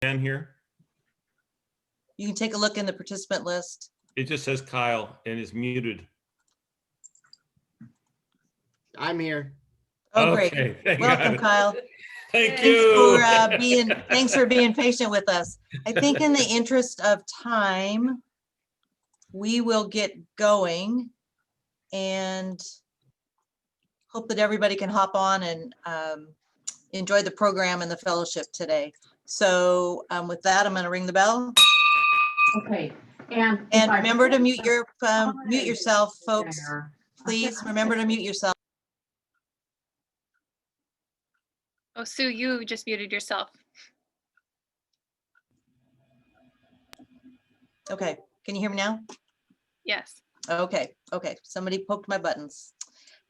McMann here? You can take a look in the participant list. It just says Kyle and is muted. I'm here. Oh, great. Okay, thank Welcome, God. Kyle. Thank Thanks you. thanks for being patient with us. I think in the interest of time, we will get going and hope that everybody can hop on and enjoy the program and the fellowship today. So with that, I'm going to ring the bell. Okay, and Remember to mute yourself, folks. Please remember to mute yourself. Oh, Sue, you just muted yourself. Okay, can you hear me now? Yes. Okay, somebody poked my buttons.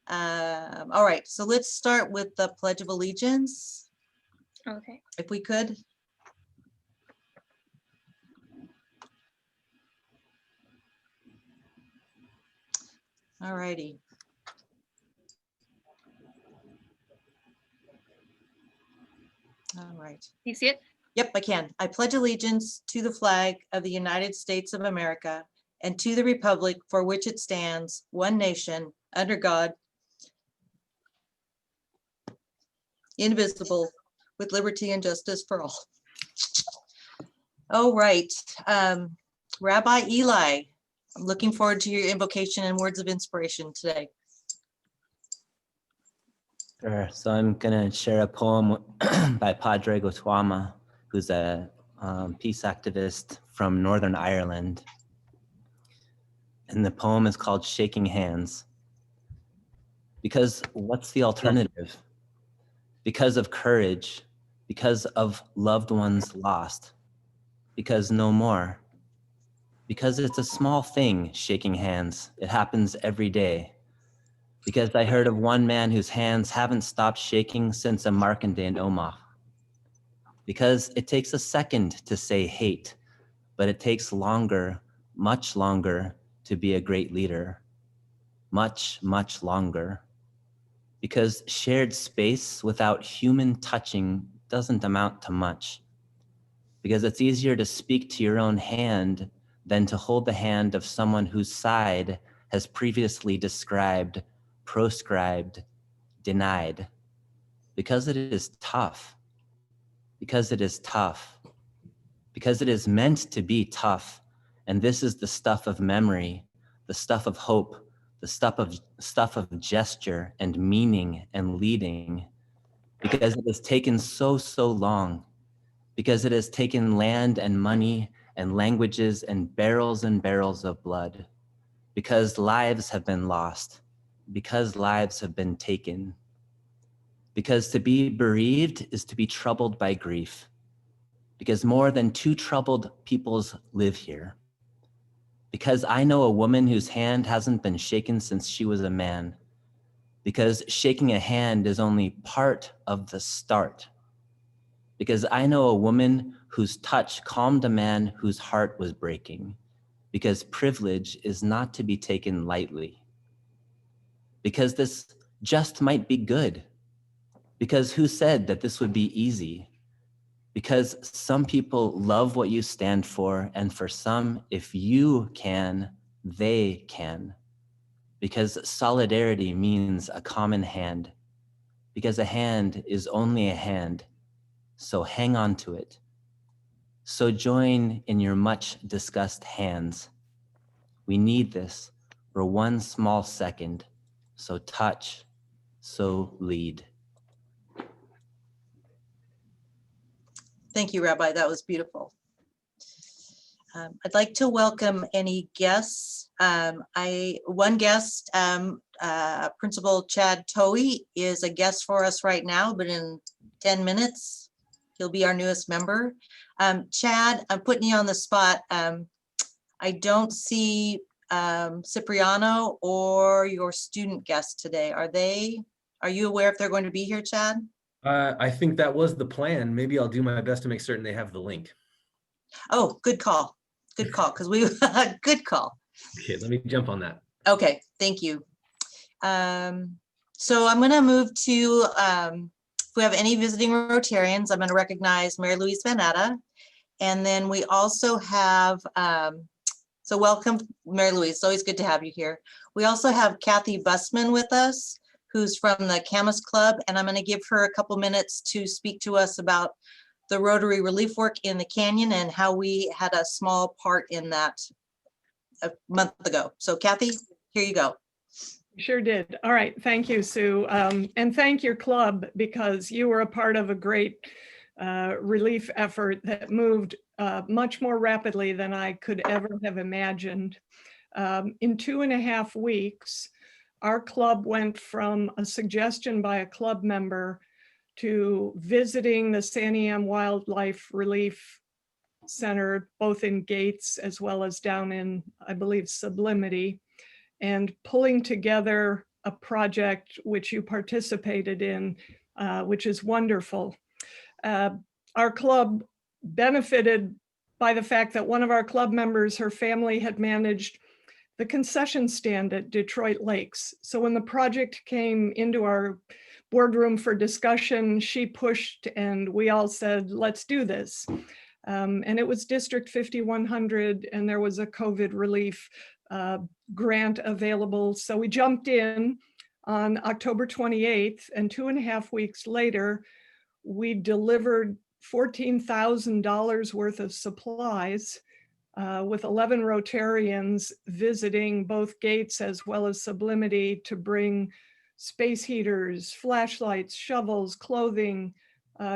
All right, so let's start with the Pledge of Allegiance, Okay. if we could. All righty. All right. You see it? Yep, I can. I pledge allegiance to the flag of the United States of America and to the republic for which it stands, one nation, under God, indivisible, with liberty and justice for all. All right. Rabbi Eli, I'm looking forward to your invocation and words of inspiration today. Sure. So I'm going to share a poem by Padre Gotwama, who's a peace activist from Northern Ireland. And the poem is called Shaking Hands. Because what's the alternative? Because of courage, because of loved ones lost, because no more. Because it's a small thing, shaking hands. It happens every day. Because I heard of one man whose hands haven't stopped shaking since a Markande in Omagh. Because it takes a second to say hate, but it takes longer, much longer, to be a great leader. Much, much longer. Because shared space without human touching doesn't amount to much. Because it's easier to speak to your own hand than to hold the hand of someone whose side has previously described, proscribed, denied. Because it is tough. Because it is tough. Because it is meant to be tough. And this is the stuff of memory, the stuff of hope, the stuff of gesture and meaning and leading. Because it has taken so long. Because it has taken land and money and languages and barrels of blood. Because lives have been lost. Because lives have been taken. Because to be bereaved is to be troubled by grief. Because more than 2 troubled peoples live here. Because I know a woman whose hand hasn't been shaken since she was a man. Because shaking a hand is only part of the start. Because I know a woman whose touch calmed a man whose heart was breaking. Because privilege is not to be taken lightly. Because this just might be good. Because who said that this would be easy? Because some people love what you stand for, and for some, if you can, they can. Because solidarity means a common hand. Because a hand is only a hand, so hang on to it. So join in your much discussed hands. We need this for 1 small second, so touch, so lead. Thank you, Rabbi. That was beautiful. I'd like to welcome any guests. One guest, Principal Chad Toey, is a guest for us right now, but in 10 minutes, he'll be our newest member. Chad, I'm putting you on the spot. I don't see Cipriano or your student guest today. Are you aware if they're going to be here, Chad? I think that was the plan. Maybe I'll do my best to make certain they have the link. Oh, good call. Good call, because good call. Okay, let me jump on that. Okay, thank you. So I'm going to move to, if we have any visiting Rotarians, I'm going to recognize Mary Louise Van Atta And then we also have, so welcome, Mary Louise. It's always good to have you here. We also have Kathy Bussman with us, who's from the Camas Club, and I'm going to give her a couple minutes to speak to us about the Rotary relief work in the canyon and how we had a small part in that a month ago. So Kathy, here you go. Sure did. All right. Thank you, Sue. And thank your club, because you were a part of a great relief effort that moved much more rapidly than I could ever have imagined. In 2.5 weeks, our club went from a suggestion by a club member to visiting the Santiam Wildlife Relief Center, both in Gates as well as down in, I believe, Sublimity, and pulling together a project which you participated in, which is wonderful. Our club benefited by the fact that one of our club members, her family had managed the concession stand at Detroit Lakes. So when the project came into our boardroom for discussion, she pushed and we all said, let's do this. And it was District 5100 and there was a COVID relief grant available. So we jumped in on October 28th, and 2.5 weeks later, we delivered $14,000 worth of supplies with 11 Rotarians visiting both Gates as well as Sublimity to bring space heaters, flashlights, shovels, clothing.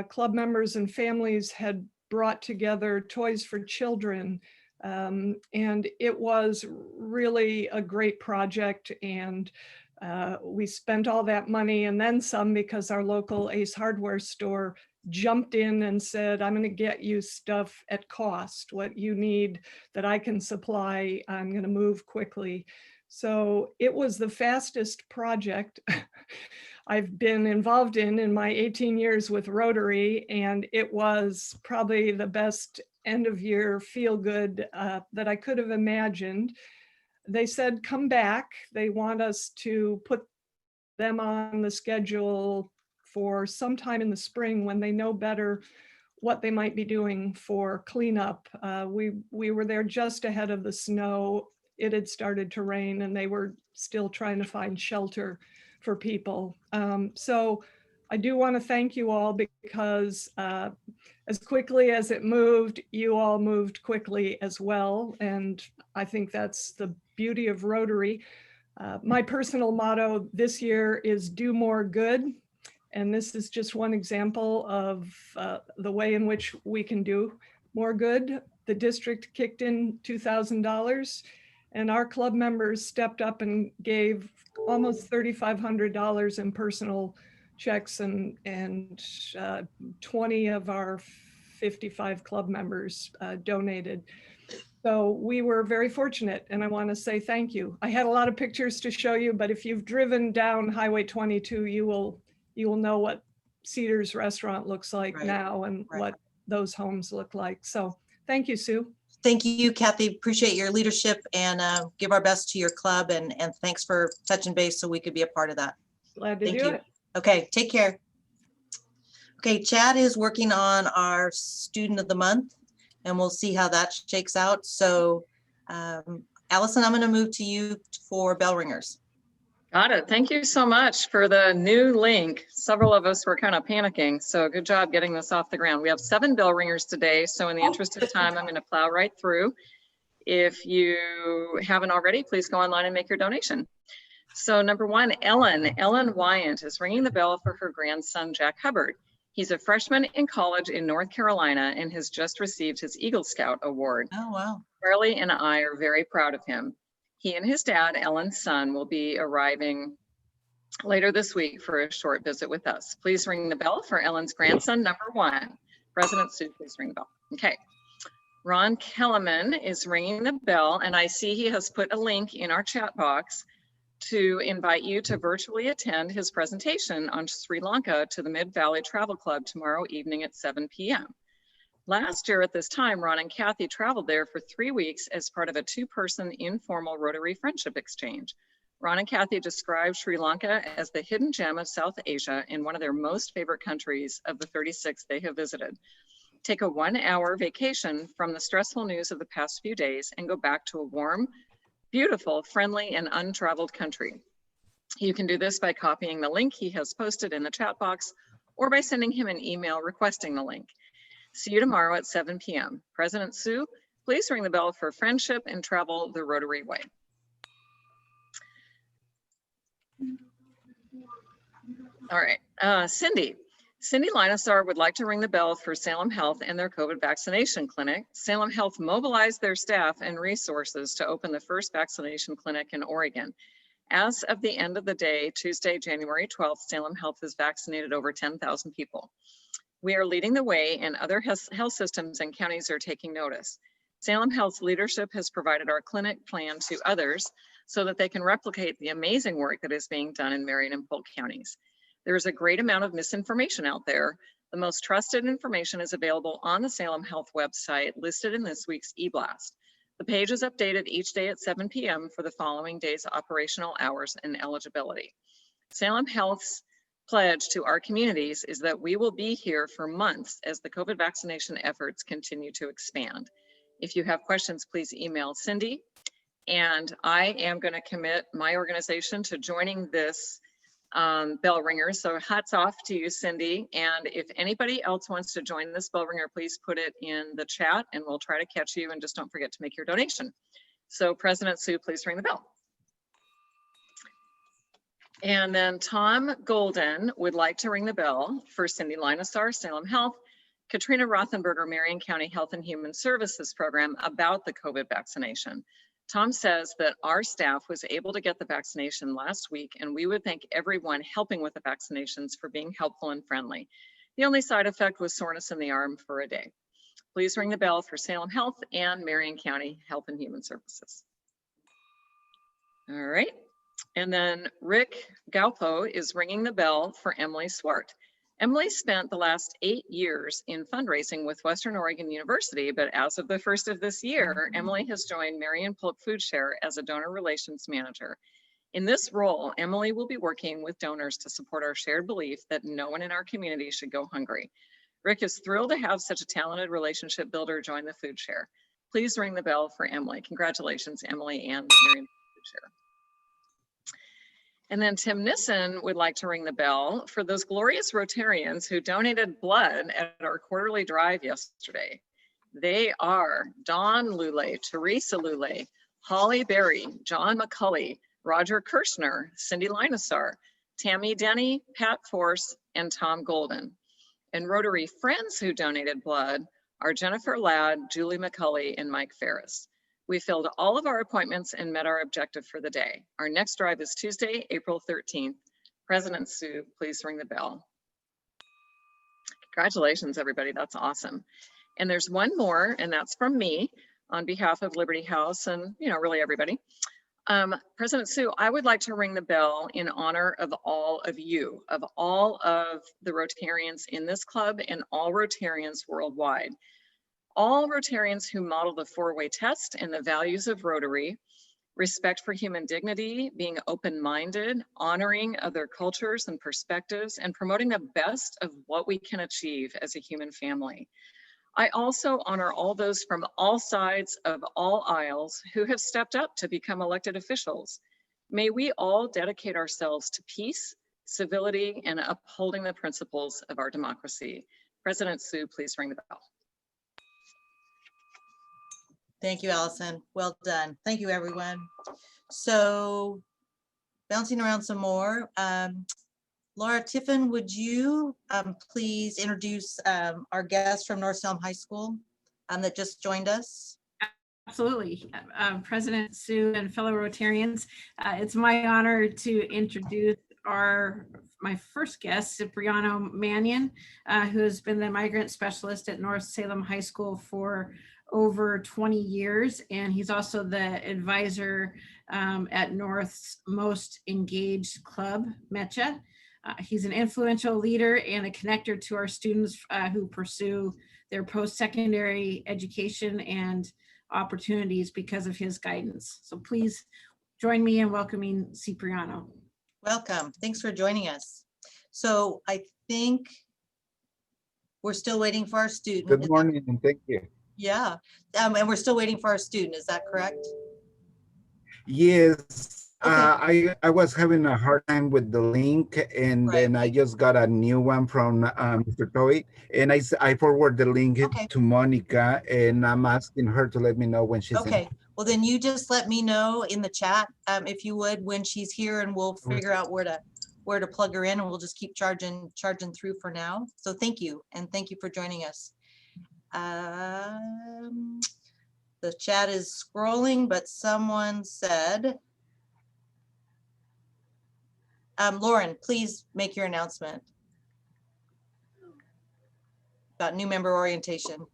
Club members and families had brought together toys for children. And it was really a great project. And we spent all that money and then some, because our local Ace Hardware store jumped in and said, I'm going to get you stuff at cost. What you need that I can supply, I'm going to move quickly. So it was the fastest project I've been involved in my 18 years with Rotary, and it was probably the best end of year feel good that I could have imagined. They said, come back. They want us to put them on the schedule for sometime in the spring when they know better what they might be doing for cleanup. We were there just ahead of the snow. It had started to rain and they were still trying to find shelter for people. So I do want to thank you all, because as quickly as it moved, you all moved quickly as well. And I think that's the beauty of Rotary. My personal motto this year is do more good. And this is just one example of the way in which we can do more good. The district kicked in $2,000 and our club members stepped up and gave almost $3,500 in personal checks, and 20 of our 55 club members donated. So we were very fortunate, and I want to say thank you. I had a lot of pictures to show you, but if you've driven down Highway 22, you will know what Cedar's restaurant looks like now and what those homes look like. So thank you, Sue. Thank you, Kathy. Appreciate your leadership, and give our best to your club, and thanks for touching base so we could be a part of that. Glad to Thank do you. it. Okay, take care. Okay, Chad is working on our student of the month, and we'll see how that shakes out. So Allison, I'm going to move to you for bell ringers. Got it. Thank you so much for the new link. Several of us were kind of panicking, so good job getting this off the ground. We have 7 bell ringers today, so in the interest of time, I'm going to plow right through. If you haven't already, please go online and make your donation. So number 1, Ellen Wyant is ringing the bell for her grandson, Jack Hubbard. He's a freshman in college in North Carolina and has just received his Eagle Scout award. Oh, wow. Charlie and I are very proud of him. He and his dad, Ellen's son, will be arriving later this week for a short visit with us. Please ring the bell for Ellen's grandson, number 1. President Sue, please ring the bell. Okay. Ron Kellerman is ringing the bell, and I see he has put a link in our chat box to invite you to virtually attend his presentation on Sri Lanka to the Mid-Valley Travel Club tomorrow evening at 7 p.m. Last year at this time, Ron and Kathy traveled there for 3 weeks as part of a 2-person informal Rotary Friendship Exchange. Ron and Kathy described Sri Lanka as the hidden gem of South Asia and one of their most favorite countries of the 36 they have visited. Take a 1-hour vacation from the stressful news of the past few days and go back to a warm, beautiful, friendly, and untraveled country. You can do this by copying the link he has posted in the chat box or by sending him an email requesting the link. See you tomorrow at 7 p.m. President Sue, please ring the bell for friendship and travel the Rotary way. All right, Cindy Linesar would like to ring the bell for Salem Health and their COVID vaccination clinic. Salem Health mobilized their staff and resources to open the first vaccination clinic in Oregon. As of the end of the day, Tuesday, January 12th, Salem Health has vaccinated over 10,000 people. We are leading the way, and other health systems and counties are taking notice. Salem Health's leadership has provided our clinic plan to others so that they can replicate the amazing work that is being done in Marion and Polk counties. There is a great amount of misinformation out there. The most trusted information is available on the Salem Health website listed in this week's e-blast. The page is updated each day at 7 p.m. for the following day's operational hours and eligibility. Salem Health's pledge to our communities is that we will be here for months as the COVID vaccination efforts continue to expand. If you have questions, please email Cindy. And I am going to commit my organization to joining this bell ringer. So hats off to you, Cindy. And if anybody else wants to join this bell ringer, please put it in the chat and we'll try to catch you. And just don't forget to make your donation. So President Sue, please ring the bell. And then Tom Golden would like to ring the bell for Cindy Linesar, Salem Health, Katrina Rothenberger, Marion County Health and Human Services Program about the COVID vaccination. Tom says that our staff was able to get the vaccination last week, and we would thank everyone helping with the vaccinations for being helpful and friendly. The only side effect was soreness in the arm for a day. Please ring the bell for Salem Health and Marion County Health and Human Services. All right. And then Rick Galpo is ringing the bell for Emily Swart. Emily spent the last 8 years in fundraising with Western Oregon University, but as of the first of this year, Emily has joined Marion Polk Food Share as a donor relations manager. In this role, Emily will be working with donors to support our shared belief that no one in our community should go hungry. Rick is thrilled to have such a talented relationship builder join the Food Share. Please ring the bell for Emily. Congratulations, Emily and Marion Food Share. And then Tim Nissen would like to ring the bell for those glorious Rotarians who donated blood at our quarterly drive yesterday. They are Dawn Lule, Teresa Lule, Holly Berry, John McCulley, Roger Kirshner, Cindy Linesar, Tammy Denny, Pat Force, and Tom Golden. And Rotary friends who donated blood are Jennifer Ladd, Julie McCulley, and Mike Ferris. We filled all of our appointments and met our objective for the day. Our next drive is Tuesday, April 13th. President Sue, please ring the bell. Congratulations, everybody. That's awesome. And there's one more, and that's from me on behalf of Liberty House and, really everybody. President Sue, I would like to ring the bell in honor of all of you, of all of the Rotarians in this club and all Rotarians worldwide. All Rotarians who model the four-way test and the values of Rotary, respect for human dignity, being open-minded, honoring other cultures and perspectives, and promoting the best of what we can achieve as a human family. I also honor all those from all sides of all aisles who have stepped up to become elected officials. May we all dedicate ourselves to peace, civility, and upholding the principles of our democracy. President Sue, please ring the bell. Thank you, Allison. Well done. Thank you, everyone. So bouncing around some more. Laura Tiffin, would you please introduce our guest from North Salem High School that just joined us? Absolutely. President Sue and fellow Rotarians, it's my honor to introduce my first guest, Cipriano Mannion, who has been the migrant specialist at North Salem High School for over 20 years, and he's also the advisor at North's most engaged club, MECHA. He's an influential leader and a connector to our students who pursue their post-secondary education and opportunities because of his guidance. So please join me in welcoming Cipriano. Welcome. Thanks for joining us. So I think we're still waiting for our student. Good morning and thank you. Yeah, and we're still waiting for our student. Is that correct? Yes, Okay. I was having a hard time with the link, and Right. then I just got a new one from Mr. Toy, and I forward the link Okay. to Monica, and I'm asking her to let me know when she's Okay, in. well then you just let me know in the chat, if you would, when she's here, and we'll figure out where to plug her in, and we'll just keep charging through for now. So thank you, and thank you for joining us. The chat is scrolling, but someone said, Lauren, please make your announcement about new member orientation.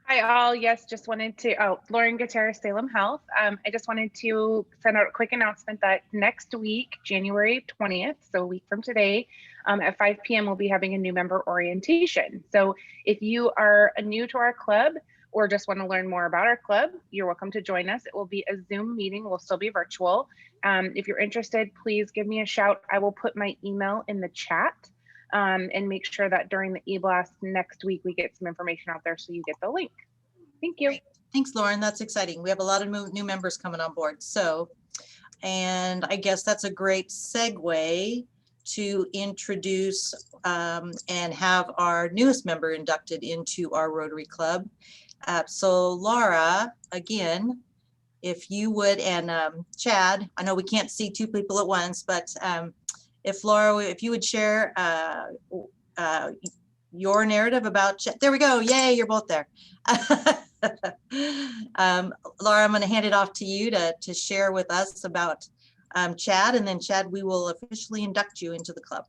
Hi all, yes, just wanted to, Lauren Gutierrez, Salem Health. I just wanted to send out a quick announcement that next week, January 20th, so a week from today, at 5 p.m. we'll be having a new member orientation. So if you are new to our club or just want to learn more about our club, you're welcome to join us. It will be a Zoom meeting, we'll still be virtual. If you're interested, please give me a shout. I will put my email in the chat. And make sure that during the e-blast next week, we get some information out there so you get the link. Thank you. Great. Thanks, Lauren. That's exciting. We have a lot of new members coming on board. So, and I guess that's a great segue to introduce and have our newest member inducted into our Rotary Club. So Laura, again, if you would, and Chad, I know we can't see two people at once, but if Laura, if you would share your narrative about, there we go. Yay, you're both there. Laura, I'm going to hand it off to you to share with us about Chad, and then Chad, we will officially induct you into the club.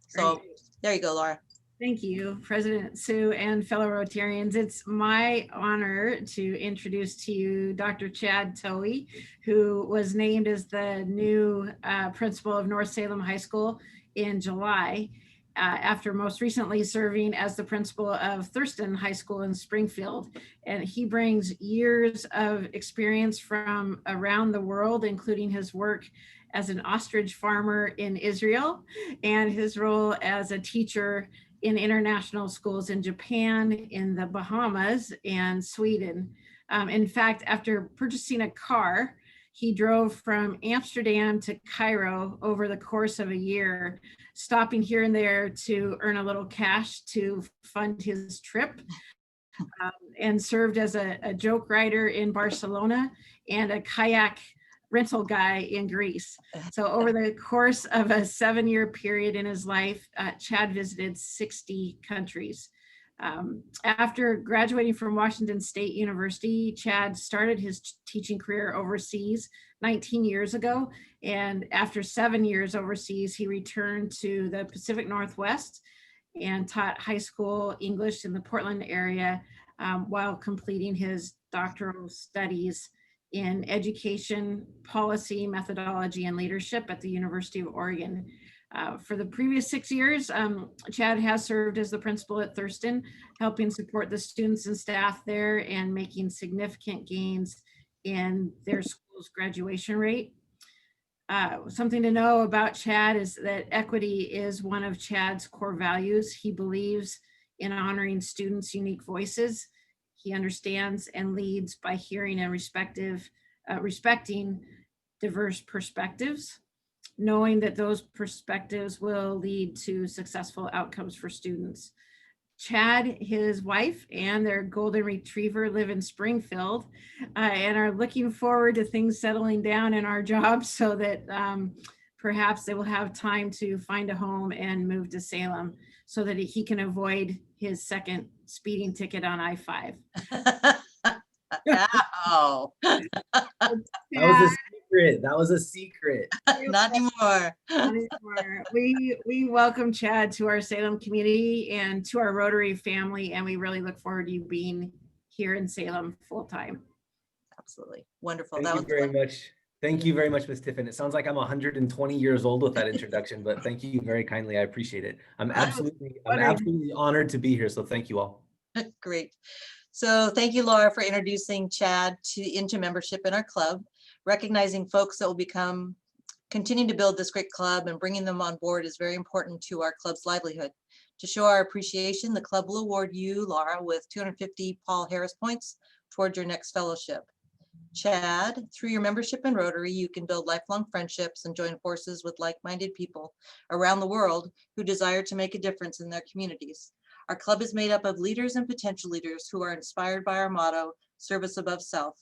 So Great. there you go, Laura. Thank you, President Sue and fellow Rotarians. It's my honor to introduce to you Dr. Chad Towie, who was named as the new principal of North Salem High School in July, after most recently serving as the principal of Thurston High School in Springfield. And he brings years of experience from around the world, including his work as an ostrich farmer in Israel and his role as a teacher in international schools in Japan, in the Bahamas, and Sweden. In fact, after purchasing a car, he drove from Amsterdam to Cairo over the course of a year, stopping here and there to earn a little cash to fund his trip, and served as a joke writer in Barcelona and a kayak rental guy in Greece. So over the course of a 7-year period in his life, Chad visited 60 countries. After graduating from Washington State University, Chad started his teaching career overseas 19 years ago. And after 7 years overseas, he returned to the Pacific Northwest and taught high school English in the Portland area while completing his doctoral studies in education, policy, methodology, and leadership at the University of Oregon. For the previous 6 years, Chad has served as the principal at Thurston, helping support the students and staff there and making significant gains in their school's graduation rate. Something to know about Chad is that equity is one of Chad's core values. He believes in honoring students' unique voices. He understands and leads by hearing and respecting diverse perspectives, knowing that those perspectives will lead to successful outcomes for students. Chad, his wife, and their golden retriever live in Springfield and are looking forward to things settling down in our jobs so that perhaps they will have time to find a home and move to Salem so that he can avoid his second speeding ticket on I-5. Oh. That was a secret. Not anymore. Not anymore. We welcome Chad to our Salem community and to our Rotary family, and we really look forward to you being here in Salem full time. Absolutely. Wonderful. Thank you very much. Thank you very much, Ms. Tiffin. It sounds like I'm 120 years old with that introduction, but thank you very kindly. I appreciate it. I'm absolutely honored to be here. So thank you all. Great. So thank you, Laura, for introducing Chad into membership in our club, recognizing folks that will continue to build this great club, and bringing them on board is very important to our club's livelihood. To show our appreciation, the club will award you, Laura, with 250 Paul Harris points toward your next fellowship. Chad, through your membership in Rotary, you can build lifelong friendships and join forces with like-minded people around the world who desire to make a difference in their communities. Our club is made up of leaders and potential leaders who are inspired by our motto, service above self.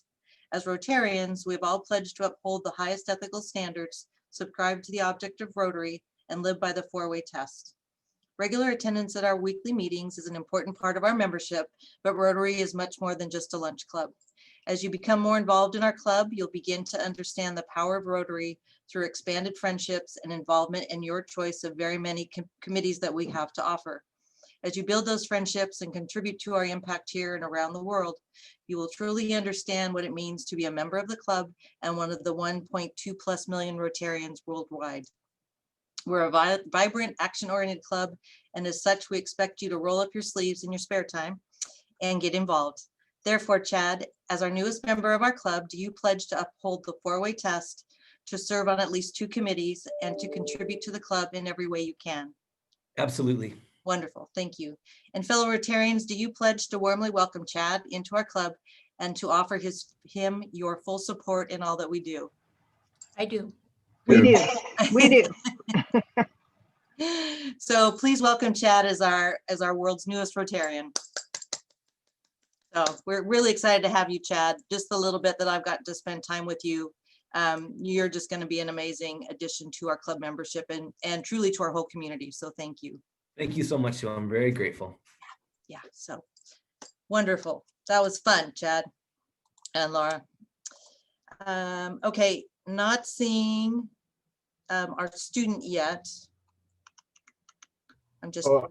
As Rotarians, we have all pledged to uphold the highest ethical standards, subscribe to the object of Rotary, and live by the four-way test. Regular attendance at our weekly meetings is an important part of our membership, but Rotary is much more than just a lunch club. As you become more involved in our club, you'll begin to understand the power of Rotary through expanded friendships and involvement in your choice of very many committees that we have to offer. As you build those friendships and contribute to our impact here and around the world, you will truly understand what it means to be a member of the club and one of the 1.2+ million Rotarians worldwide. We're a vibrant, action-oriented club, and as such, we expect you to roll up your sleeves in your spare time and get involved. Therefore, Chad, as our newest member of our club, do you pledge to uphold the four-way test, to serve on at least 2 committees, and to contribute to the club in every way you can? Absolutely. Wonderful, thank you. And fellow Rotarians, do you pledge to warmly welcome Chad into our club and to offer him your full support in all that we do? I do. We do. We do. So please welcome Chad as our world's newest Rotarian. So we're really excited to have you, Chad. Just the little bit that I've gotten to spend time with you, you're just going to be an amazing addition to our club membership and truly to our whole community. So thank you. Thank you so much, Sue. I'm very grateful. Yeah, so wonderful. That was fun, Chad and Laura. Okay, not seeing our student yet. I'm just. Oh,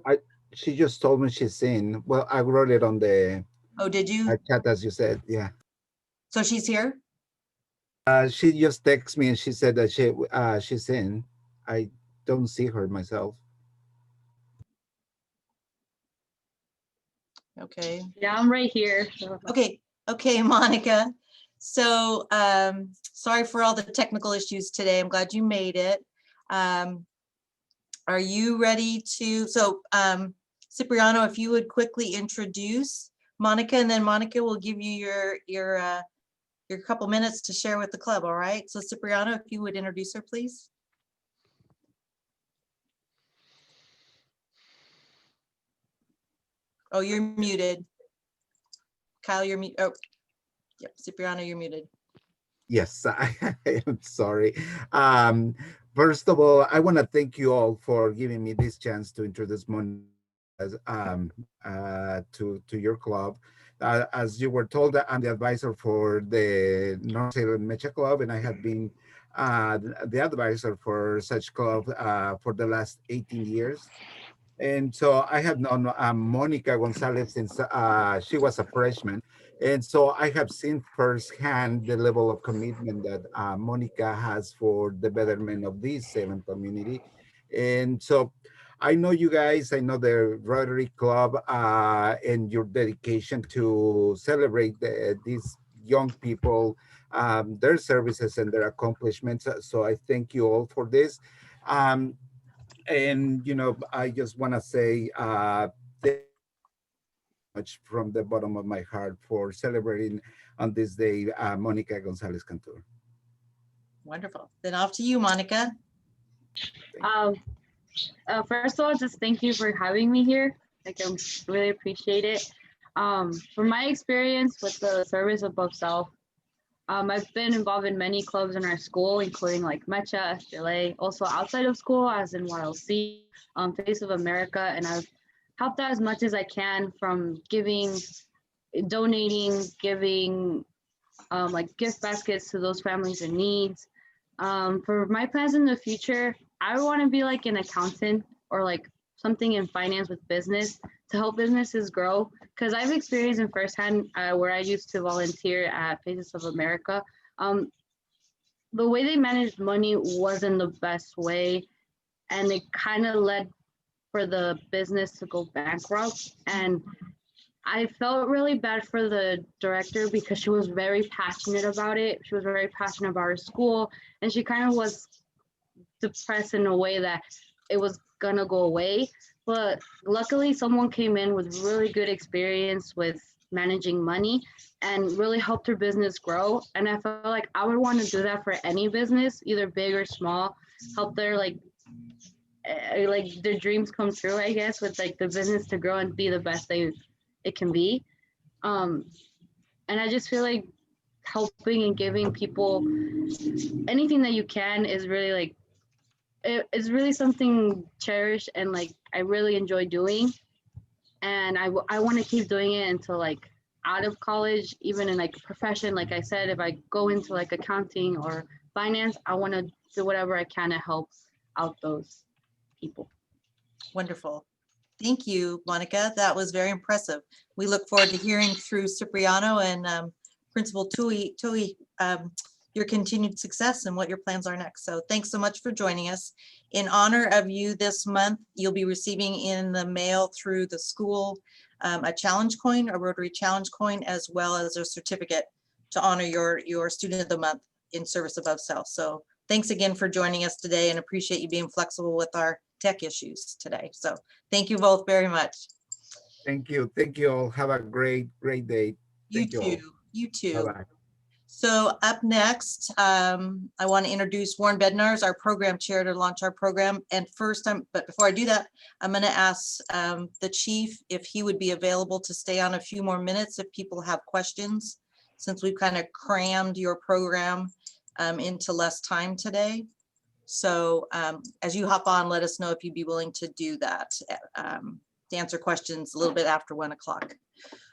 she just told me she's in. Well, I wrote it on the. Oh, did you? Chat, as you said, yeah. So she's here? She just texted me and she said that she's in. I don't see her myself. Okay. Yeah, I'm right here. Okay, Monica. So sorry for all the technical issues today. I'm glad you made it. Are you ready to, so Cipriano, if you would quickly introduce Monica, and then Monica will give you your couple minutes to share with the club, all right? So Cipriano, if you would introduce her, please. Oh, you're muted. Kyle, you're muted. Oh, yep, Cipriano, you're muted. Yes, I am sorry. First of all, I want to thank you all for giving me this chance to introduce Monica to your club. As you were told, I'm the advisor for the North Salem Mecha Club, and I have been the advisor for such club for the last 18 years. And so I have known Monica Gonzalez since she was a freshman. And so I have seen firsthand the level of commitment that Monica has for the betterment of this Salem community. And so I know you guys, I know the Rotary Club and your dedication to celebrate these young people, their services and their accomplishments. So I thank you all for this. And, you know, I just want to say thank you much from the bottom of my heart for celebrating on this day, Monica Gonzalez Cantor. Wonderful. Then off to you, Monica. First of all, just thank you for having me here. Like, I really appreciate it. From my experience with the service above self, I've been involved in many clubs in our school, including like Mecha, SGLA, also outside of school, as in YLC, Face of America, and I've helped out as much as I can, from giving, donating, giving like gift baskets to those families in needs. For my plans in the future, I want to be like an accountant or like something in finance with business to help businesses grow, because I've experienced in firsthand where I used to volunteer at Faces of America. The way they managed money wasn't the best way, and it kind of led for the business to go bankrupt. And I felt really bad for the director because she was very passionate about it. She was very passionate about her school, and she kind of was depressed in a way that it was gonna go away. but luckily someone came in with really good experience with managing money and really helped her business grow. And I felt like I would want to do that for any business, either big or small, help their like their dreams come true, I guess, with like the business to grow and be the best it can be. And I just feel like helping and giving people anything that you can is really like it's really something cherished and like I really enjoy doing. And I want to keep doing it until like out of college, even in like a profession. Like I said, if I go into like accounting or finance, I want to do whatever I can to help out those people. Wonderful. Thank you, Monica. That was very impressive. We look forward to hearing through Cipriano and Principal Tui, your continued success and what your plans are next. So thanks so much for joining us. In honor of you this month, you'll be receiving in the mail through the school a challenge coin, a Rotary challenge coin, as well as a certificate to honor your student of the month in service above self. So thanks again for joining us today and appreciate you being flexible with our tech issues today. So thank you both very much. Thank you. Thank you all. Have a great day. You Thank you all. too. You too. Bye-bye. So up next, I want to introduce Warren Bednar as our program chair to launch our program. And first, but before I do that, I'm going to ask the chief if he would be available to stay on a few more minutes if people have questions, since we've kind of crammed your program into less time today. So as you hop on, let us know if you'd be willing to do that, to answer questions a little bit after 1 o'clock.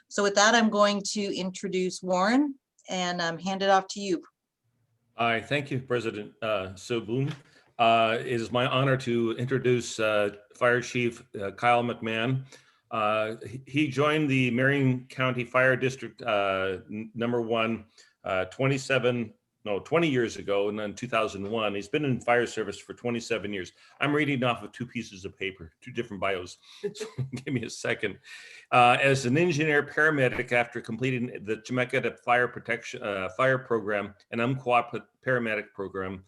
So with that, I'm going to introduce Warren and hand it off to you. All right, thank you, President Soboom. It is my honor to introduce Fire Chief Kyle McMann. He joined the Marion County Fire District number 1 20 years ago, and then 2001. He's been in fire service for 27 years. I'm reading off of 2 pieces of paper, 2 different bios. So give me a second. As an engineer paramedic, after completing the Chemeketa Fire Protection Fire Program and UMQUA paramedic program,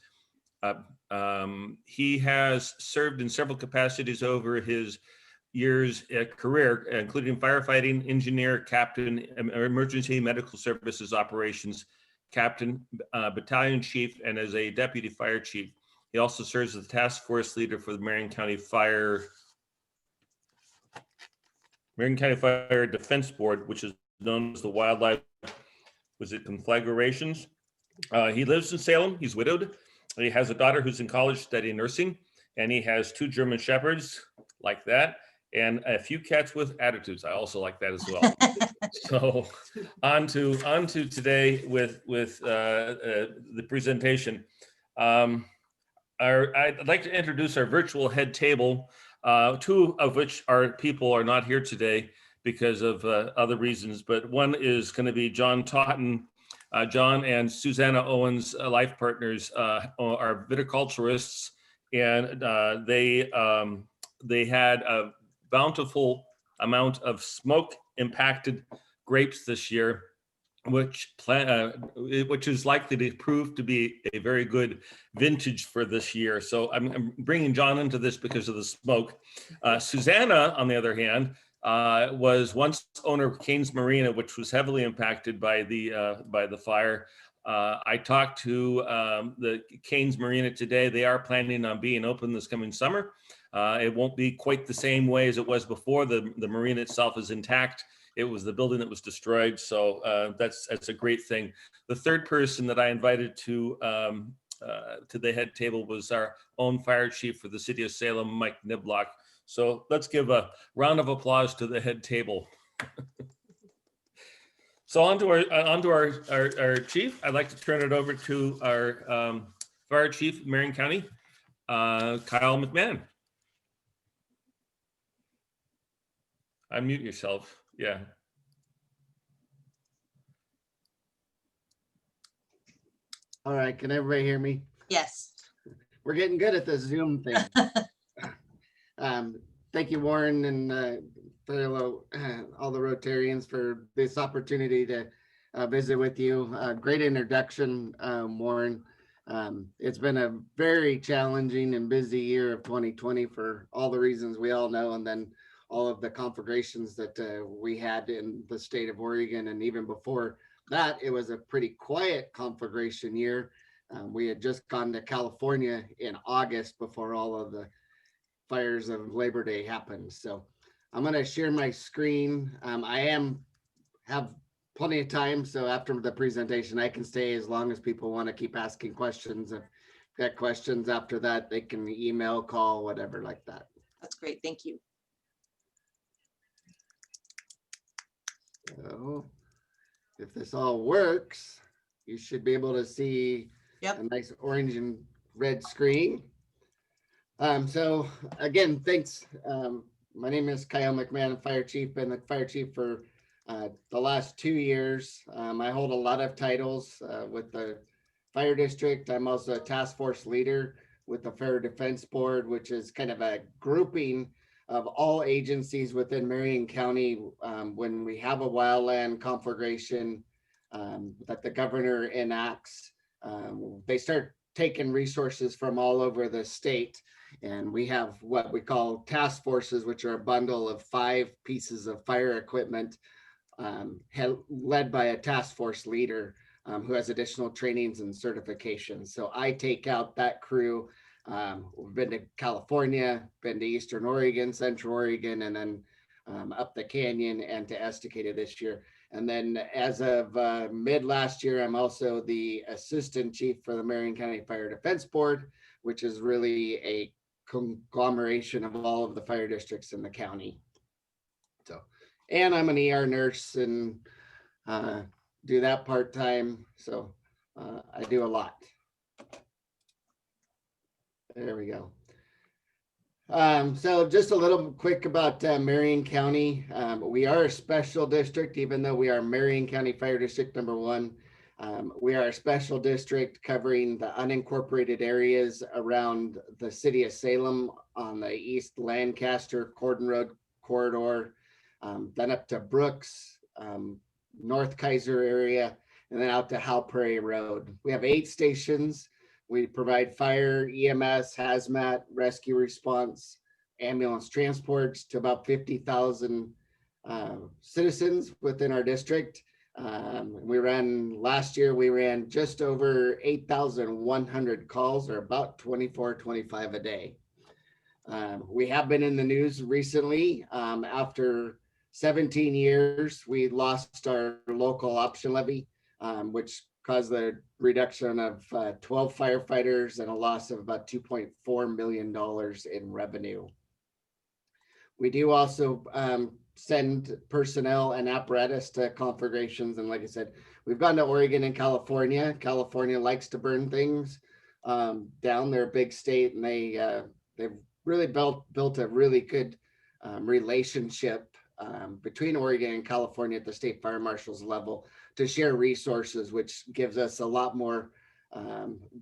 he has served in several capacities over his years career, including firefighting, engineer, captain, emergency medical services operations, captain, battalion chief, and as a deputy fire chief. He also serves as the task force leader for the Marion County Fire Defense Board, which is known as the Wildlife, Conflagrations. He lives in Salem. He's widowed. He has a daughter who's in college studying nursing, and he has 2 German Shepherds like that, and a few cats with attitudes. I also like that as well. So on to today with the presentation. I'd like to introduce our virtual head table, 2 of which people are not here today because of other reasons, but one is going to be John Totten. John and Susanna Owens, life partners, are viticulturists, and they had a bountiful amount of smoke impacted grapes this year, which is likely to prove to be a very good vintage for this year. So I'm bringing John into this because of the smoke. Susanna, on the other hand, was once owner of Cain's Marina, which was heavily impacted by the fire. I talked to the Cain's Marina today. They are planning on being open this coming summer. It won't be quite the same way as it was before. The marina itself is intact. It was the building that was destroyed. So that's a great thing. The third person that I invited to the head table was our own fire chief for the city of Salem, Mike Niblock. So let's give a round of applause to the head table. So on to our chief. I'd like to turn it over to our fire chief, Marion County, Kyle McMann. Unmute yourself. Yeah. All right, can everybody hear me? Yes. We're getting good at this Zoom thing. Thank you, Warren, and all the Rotarians for this opportunity to visit with you. Great introduction, Warren. It's been a very challenging and busy year of 2020 for all the reasons we all know, and then all of the conflagrations that we had in the state of Oregon. And even before that, it was a pretty quiet conflagration year. We had just gone to California in August before all of the fires of Labor Day happened. So I'm going to share my screen. I have plenty of time, so after the presentation, I can stay as long as people want to keep asking questions. If got questions after that, they can email, call, whatever like that. That's great. Thank you. So if this all works, you should be able to see a nice orange and red screen. So again, thanks. My name is Kyle McMann, Fire Chief. Been the Fire Chief for the last 2 years. I hold a lot of titles with the Fire District. I'm also a task force leader with the Fire Defense Board, which is kind of a grouping of all agencies within Marion County. When we have a wildland conflagration that the governor enacts, they start taking resources from all over the state. And we have what we call task forces, which are a bundle of 5 pieces of fire equipment led by a task force leader who has additional trainings and certifications. So I take out that crew. We've been to California, been to Eastern Oregon, Central Oregon, and then up the canyon and to Estacada this year. And then as of mid last year, I'm also the assistant chief for the Marion County Fire Defense Board, which is really a conglomeration of all of the fire districts in the county. So, and I'm an ER nurse and do that part-time. So I do a lot. There we go. So just a little quick about Marion County. We are a special district, even though we are Marion County Fire District #1. We are a special district covering the unincorporated areas around the city of Salem on the East Lancaster Cordon Road corridor, then up to Brooks, North Kaiser area, and then out to Howe Prairie Road. We have 8 stations. We provide fire, EMS, hazmat, rescue response, ambulance transports to about 50,000 citizens within our district. Last year, we ran just over 8,100 calls, or about 24-25 a day. We have been in the news recently. After 17 years, we lost our local option levy, which caused the reduction of 12 firefighters and a loss of about $2.4 million in revenue. We do also send personnel and apparatus to conflagrations. And like I said, we've gone to Oregon and California. California likes to burn things down. They're a big state, and they've really built a really good relationship between Oregon and California at the state fire marshal's level to share resources, which gives us a lot more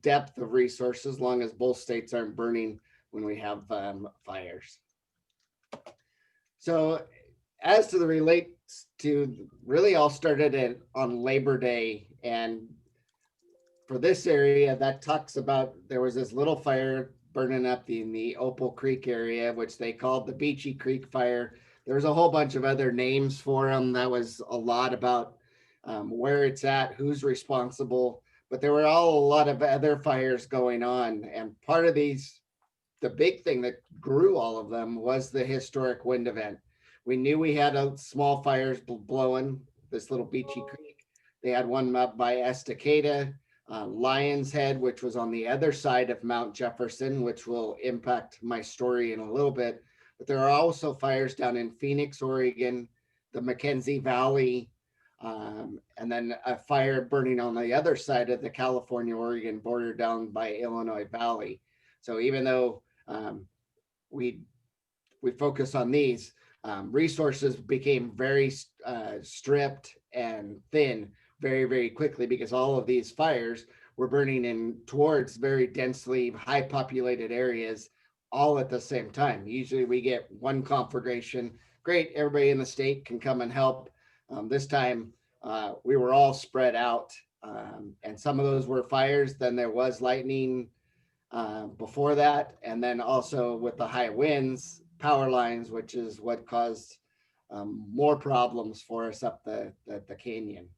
depth of resources, as long as both states aren't burning when we have fires. So as to the relates to, really all started on Labor Day. And for this area, that talks about, there was this little fire burning up in the Opal Creek area, which they called the Beachy Creek Fire. There was a whole bunch of other names for them. That was a lot about where it's at, who's responsible, but there were a lot of other fires going on. And part of these, the big thing that grew all of them was the historic wind event. We knew we had small fires blowing this little Beachy Creek. They had one up by Estacada, Lion's Head, which was on the other side of Mount Jefferson, which will impact my story in a little bit. But there are also fires down in Phoenix, Oregon, the McKenzie Valley, and then a fire burning on the other side of the California-Oregon border down by Illinois Valley. So even though we focus on these, resources became very stripped and thin very, very quickly, because all of these fires were burning in towards very densely high populated areas all at the same time. Usually we get one conflagration. Great, everybody in the state can come and help. This time we were all spread out And some of those were fires. Then there was lightning before that. And then also with the high winds, power lines, which is what caused more problems for us up the canyon.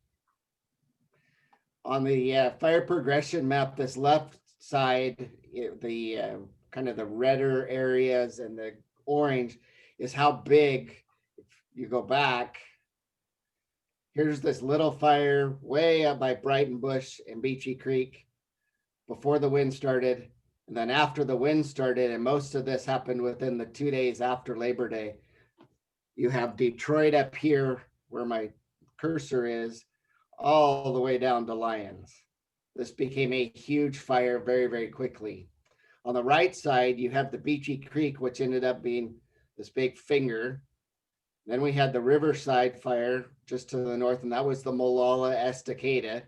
On the fire progression map, this left side, the kind of the redder areas and the orange is how big. If you go back, here's this little fire way up by Brighton Bush and Beachy Creek before the wind started. And then after the wind started, and most of this happened within the 2 days after Labor Day, you have Detroit up here where my cursor is, all the way down to Lyons. This became a huge fire very, very quickly. On the right side, you have the Beachy Creek, which ended up being this big finger. Then we had the Riverside fire just to the north, and that was the Molalla Estacada.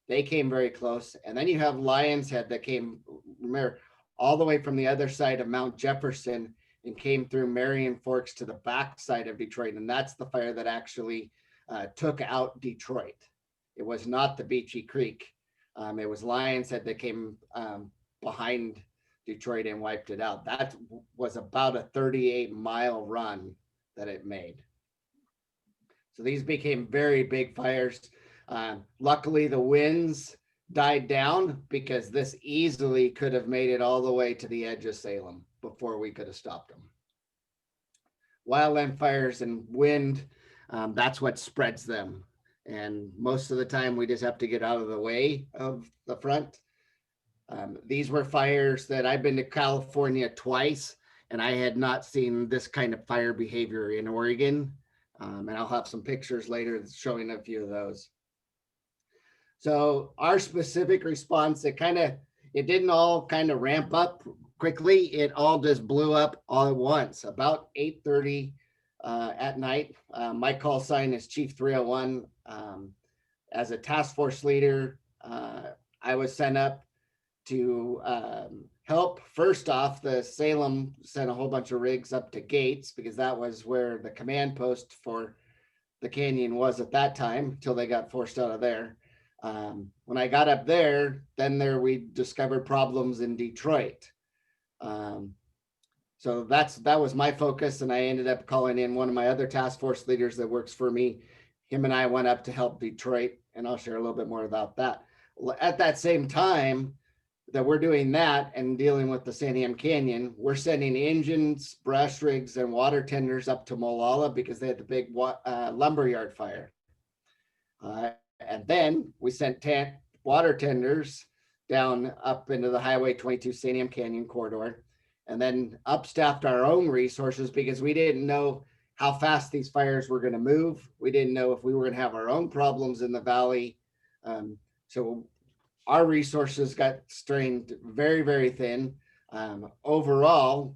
They came very close. And then you have Lions Head that came, remember, all the way from the other side of Mount Jefferson and came through Marion Forks to the back side of Detroit. And that's the fire that actually took out Detroit. It was not the Beachy Creek. It was Lions Head that came behind Detroit and wiped it out. That was about a 38-mile run that it made. So these became very big fires. Luckily, the winds died down because this easily could have made it all the way to the edge of Salem before we could have stopped them. Wildland fires and wind, that's what spreads them. And most of the time we just have to get out of the way of the front. These were fires that I've been to California twice, and I had not seen this kind of fire behavior in Oregon. And I'll have some pictures later showing a few of those. So our specific response, it didn't all kind of ramp up quickly. It all just blew up all at once, about 8:30 at night. My call sign is Chief 301. As a task force leader, I was sent up to help. First off, the Salem sent a whole bunch of rigs up to Gates because that was where the command post for the canyon was at that time until they got forced out of there. When I got up there, we discovered problems in Detroit. So that was my focus, and I ended up calling in one of my other task force leaders that works for me. Him and I went up to help Detroit, and I'll share a little bit more about that. At that same time that we're doing that and dealing with the Santiam Canyon, we're sending engines, brush rigs, and water tenders up to Molalla because they had the big lumberyard fire. And then we sent water tenders down up into the Highway 22 Santiam Canyon corridor, and then upstaffed our own resources because we didn't know how fast these fires were going to move. We didn't know if we were going to have our own problems in the valley. So our resources got strained very, very thin. Overall,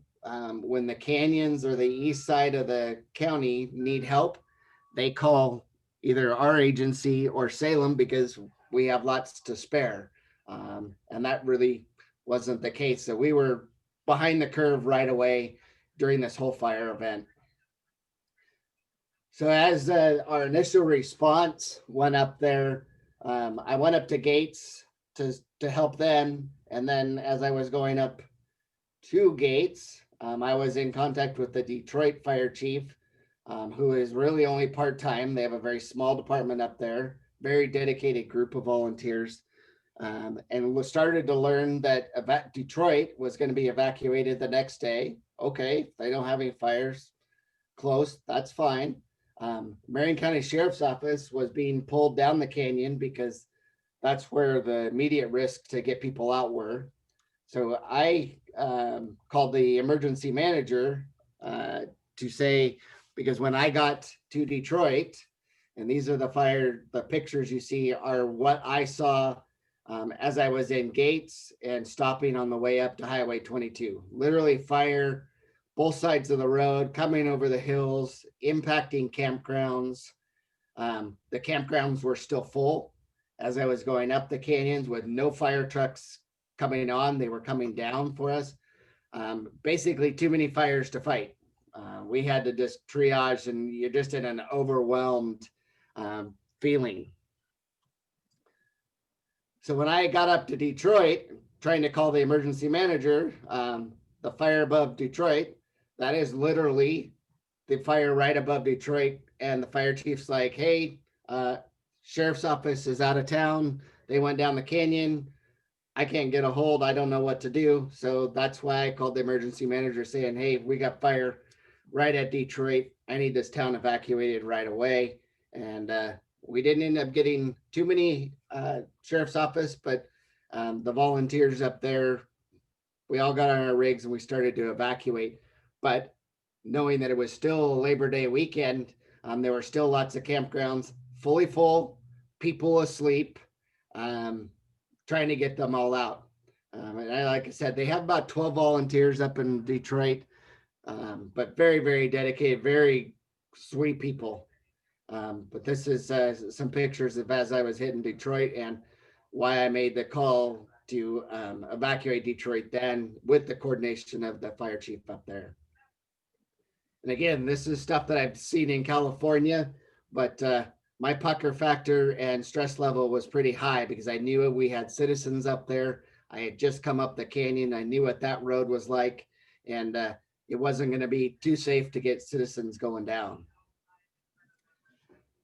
when the canyons or the east side of the county need help, they call either our agency or Salem because we have lots to spare. And that really wasn't the case. So we were behind the curve right away during this whole fire event. So as our initial response went up there, I went up to Gates to help them. And then as I was going up to Gates, I was in contact with the Detroit Fire Chief, who is really only part-time. They have a very small department up there, very dedicated group of volunteers. And we started to learn that Detroit was going to be evacuated the next day. Okay, if they don't have any fires close, that's fine. Marion County Sheriff's Office was being pulled down the canyon because that's where the immediate risk to get people out were. So I called the emergency manager to say, because when I got to Detroit, and these are the pictures you see are what I saw as I was in Gates and stopping on the way up to Highway 22. Literally fire both sides of the road, coming over the hills, impacting campgrounds. The campgrounds were still full as I was going up the canyons with no fire trucks coming on. They were coming down for us. Basically too many fires to fight. We had to just triage, and you're just in an overwhelmed feeling. So when I got up to Detroit, trying to call the emergency manager, the fire above Detroit, that is literally the fire right above Detroit. And the fire chief's like, hey, sheriff's office is out of town. They went down the canyon. I can't get a hold. I don't know what to do. So that's why I called the emergency manager saying, hey, we got fire right at Detroit. I need this town evacuated right away. And we didn't end up getting too many sheriff's office, but the volunteers up there, we all got on our rigs and we started to evacuate. But knowing that it was still Labor Day weekend, there were still lots of campgrounds fully full, people asleep, trying to get them all out. And like I said, they have about 12 volunteers up in Detroit, but very, very dedicated, very sweet people. But this is some pictures of as I was hitting Detroit and why I made the call to evacuate Detroit then with the coordination of the fire chief up there. And again, this is stuff that I've seen in California, but my pucker factor and stress level was pretty high because I knew we had citizens up there. I had just come up the canyon. I knew what that road was like, and it wasn't going to be too safe to get citizens going down.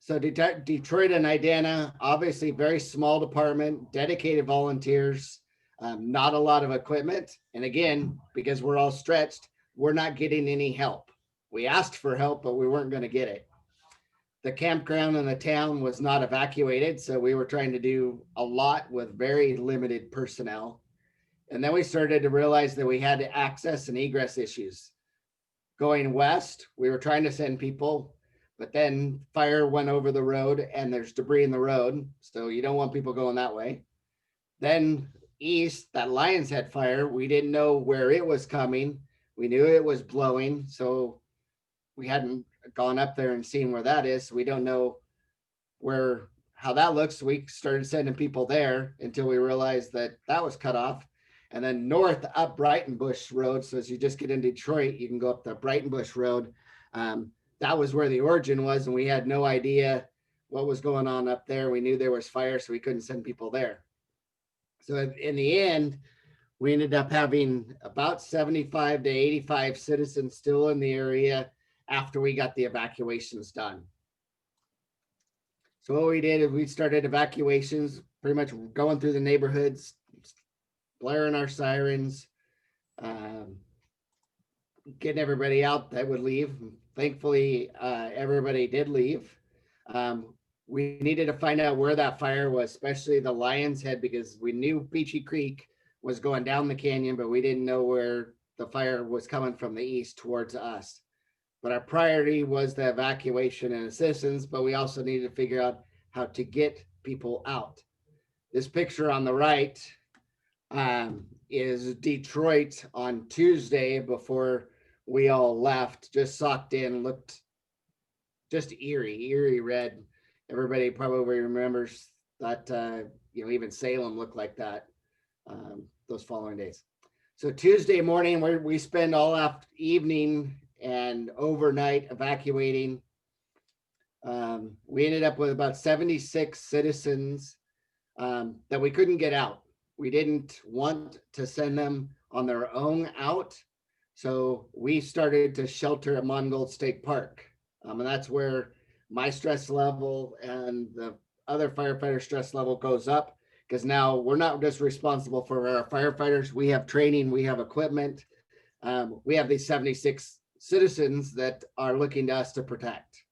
So Detroit and Idana, obviously very small department, dedicated volunteers, not a lot of equipment. And again, because we're all stretched, we're not getting any help. We asked for help, but we weren't going to get it. The campground in the town was not evacuated, so we were trying to do a lot with very limited personnel. And then we started to realize that we had access and egress issues. Going west, we were trying to send people, but then fire went over the road and there's debris in the road, so you don't want people going that way. Then east, that Lions Head fire, we didn't know where it was coming. We knew it was blowing, so we hadn't gone up there and seen where that is. So we don't know how that looks. So we started sending people there until we realized that that was cut off. And then north up Brighton Bush Road. So as you just get into Detroit, you can go up the Brighton Bush Road. That was where the origin was, and we had no idea what was going on up there. We knew there was fire, so we couldn't send people there. So in the end, we ended up having about 75 to 85 citizens still in the area after we got the evacuations done. So what we did is we started evacuations, pretty much going through the neighborhoods, blaring our sirens, getting everybody out that would leave. Thankfully, everybody did leave. We needed to find out where that fire was, especially the Lions Head, because we knew Beachy Creek was going down the canyon, but we didn't know where the fire was coming from the east towards us. But our priority was the evacuation and assistance, but we also needed to figure out how to get people out. This picture on the right is Detroit on Tuesday before we all left, just socked in, looked just eerie red. Everybody probably remembers that, even Salem looked like that those following days. So Tuesday morning, we spend all evening and overnight evacuating. We ended up with about 76 citizens that we couldn't get out. We didn't want to send them on their own out. So we started to shelter at Mongold State Park. And that's where my stress level and the other firefighter stress level goes up, because now we're not just responsible for our firefighters. We have training, we have equipment. We have these 76 citizens that are looking to us to protect.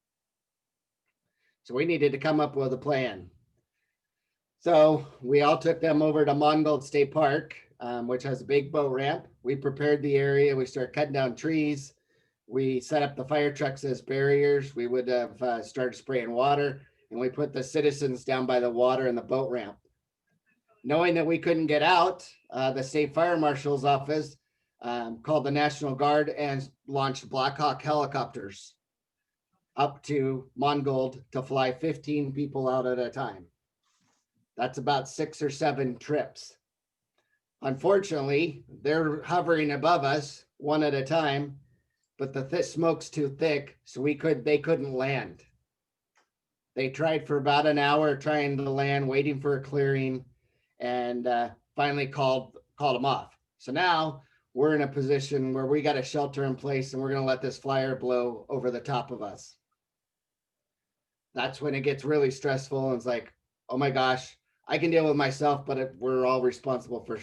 So we needed to come up with a plan. So we all took them over to Mongold State Park, which has a big boat ramp. We prepared the area. We started cutting down trees. We set up the fire trucks as barriers. We would have started spraying water, and we put the citizens down by the water and the boat ramp. Knowing that we couldn't get out, the state fire marshal's office called the National Guard and launched Black Hawk helicopters up to Mongold to fly 15 people out at a time. That's about 6 or 7 trips. Unfortunately, they're hovering above us one at a time, but the smoke's too thick, so they couldn't land. They tried for about an hour trying to land, waiting for a clearing, and finally called them off. So now we're in a position where we got a shelter in place and we're going to let this fire blow over the top of us. That's when it gets really stressful. And it's like, oh my gosh, I can deal with myself, but we're all responsible for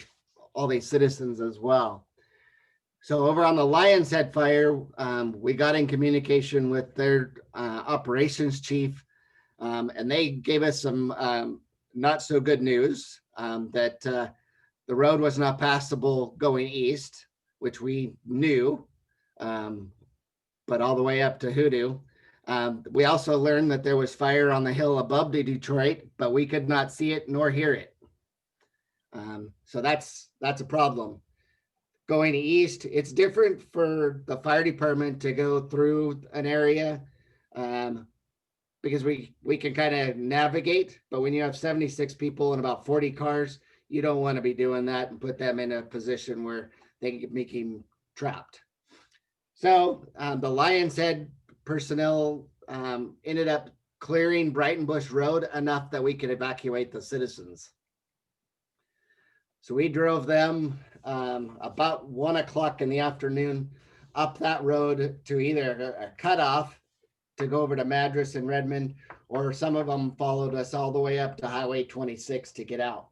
all these citizens as well. So over on the Lion's Head fire, we got in communication with their operations chief, and they gave us some not so good news that the road was not passable going east, which we knew, but all the way up to Hoodoo. We also learned that there was fire on the hill above the Detroit, but we could not see it nor hear it. So that's a problem. Going east, it's different for the fire department to go through an area because we can kind of navigate, but when you have 76 people and about 40 cars, you don't want to be doing that and put them in a position where they can become trapped. So the Lion's Head personnel ended up clearing Brighton Bush Road enough that we could evacuate the citizens. So we drove them about 1 o'clock in the afternoon up that road to either a cutoff to go over to Madras and Redmond, or some of them followed us all the way up to Highway 26 to get out.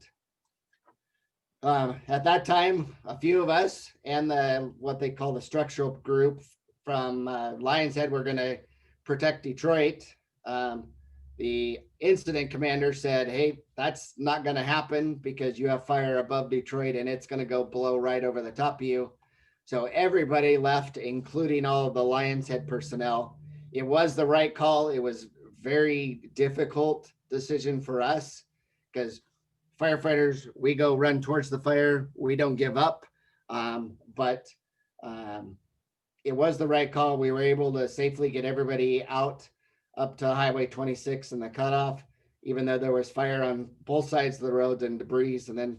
At that time, a few of us and what they call the structural group from Lion's Head were going to protect Detroit. The incident commander said, hey, that's not going to happen because you have fire above Detroit and it's going to go blow right over the top of you. So everybody left, including all of the Lion's Head personnel. It was the right call. It was very difficult decision for us because firefighters, we go run towards the fire. We don't give up. But it was the right call. We were able to safely get everybody out up to Highway 26 and the cutoff, even though there was fire on both sides of the roads and debris. And then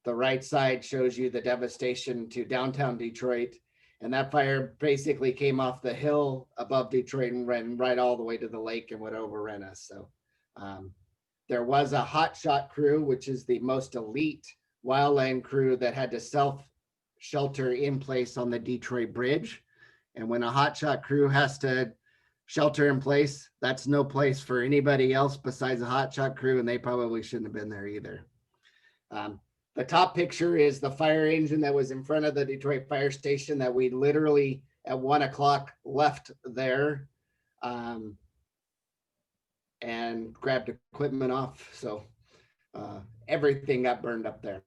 the right side shows you the devastation to downtown Detroit. And that fire basically came off the hill above Detroit and ran right all the way to the lake and would overrun us. So there was a hot shot crew, which is the most elite wildland crew that had to self-shelter in place on the Detroit Bridge. And when a hot shot crew has to shelter in place, that's no place for anybody else besides a hot shot crew, and they probably shouldn't have been there either. The top picture is the fire engine that was in front of the Detroit Fire Station that we literally at 1 o'clock left there and grabbed equipment off. So everything got burned up there.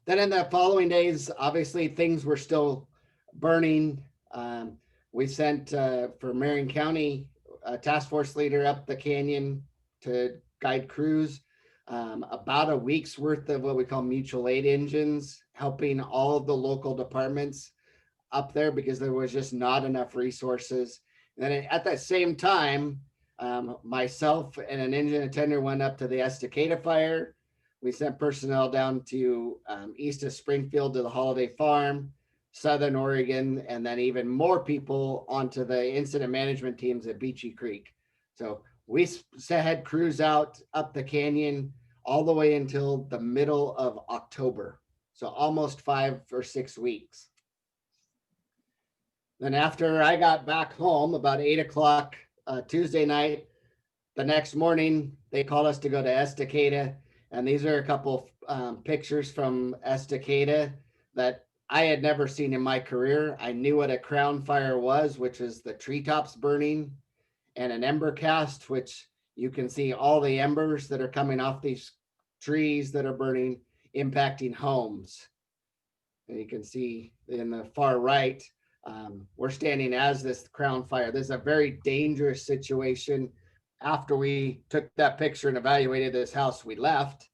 Then in the following days, obviously things were still burning. We sent for Marion County a task force leader up the canyon to guide crews. About a week's worth of what we call mutual aid engines, helping all of the local departments up there because there was just not enough resources. And then at that same time, myself and an engine attender went up to the Estacada fire. We sent personnel down to east of Springfield to the Holiday Farm, Southern Oregon, and then even more people onto the incident management teams at Beachy Creek. So we had crews out up the canyon all the way until the middle of October. So almost 5 or 6 weeks. Then after I got back home about 8 o'clock Tuesday night, the next morning, they called us to go to Estacada. And these are a couple pictures from Estacada that I had never seen in my career. I knew what a crown fire was, which is the treetops burning, and an ember cast, which you can see all the embers that are coming off these trees that are burning, impacting homes. And you can see in the far right, we're standing as this crown fire. This is a very dangerous situation. After we took that picture and evaluated this house, we left.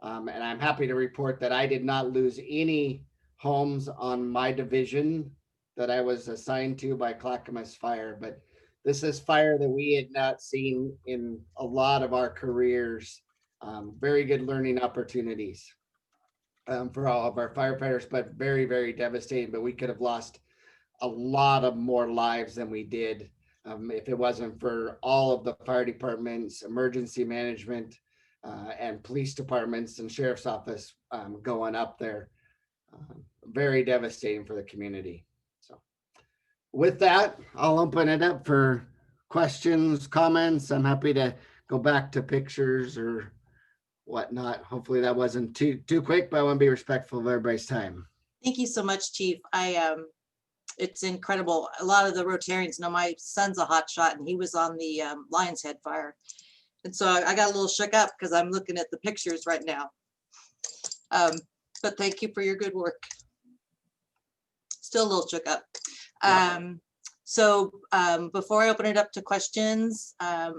And I'm happy to report that I did not lose any homes on my division that I was assigned to by Clackamas Fire. But this is fire that we had not seen in a lot of our careers. Very good learning opportunities for all of our firefighters, but very, very devastating. But we could have lost a lot of more lives than we did if it wasn't for all of the fire departments, emergency management, and police departments and sheriff's office going up there. Very devastating for the community. So with that, I'll open it up for questions, comments. I'm happy to go back to pictures or whatnot. Hopefully that wasn't too quick, but I want to be respectful of everybody's time. Thank you so much, Chief. It's incredible. A lot of the Rotarians know my son's a hot shot, and he was on the Lion's Head fire. And so I got a little shook up because I'm looking at the pictures right now. But thank you for your good work. Still a little shook up. So before I open it up to questions, I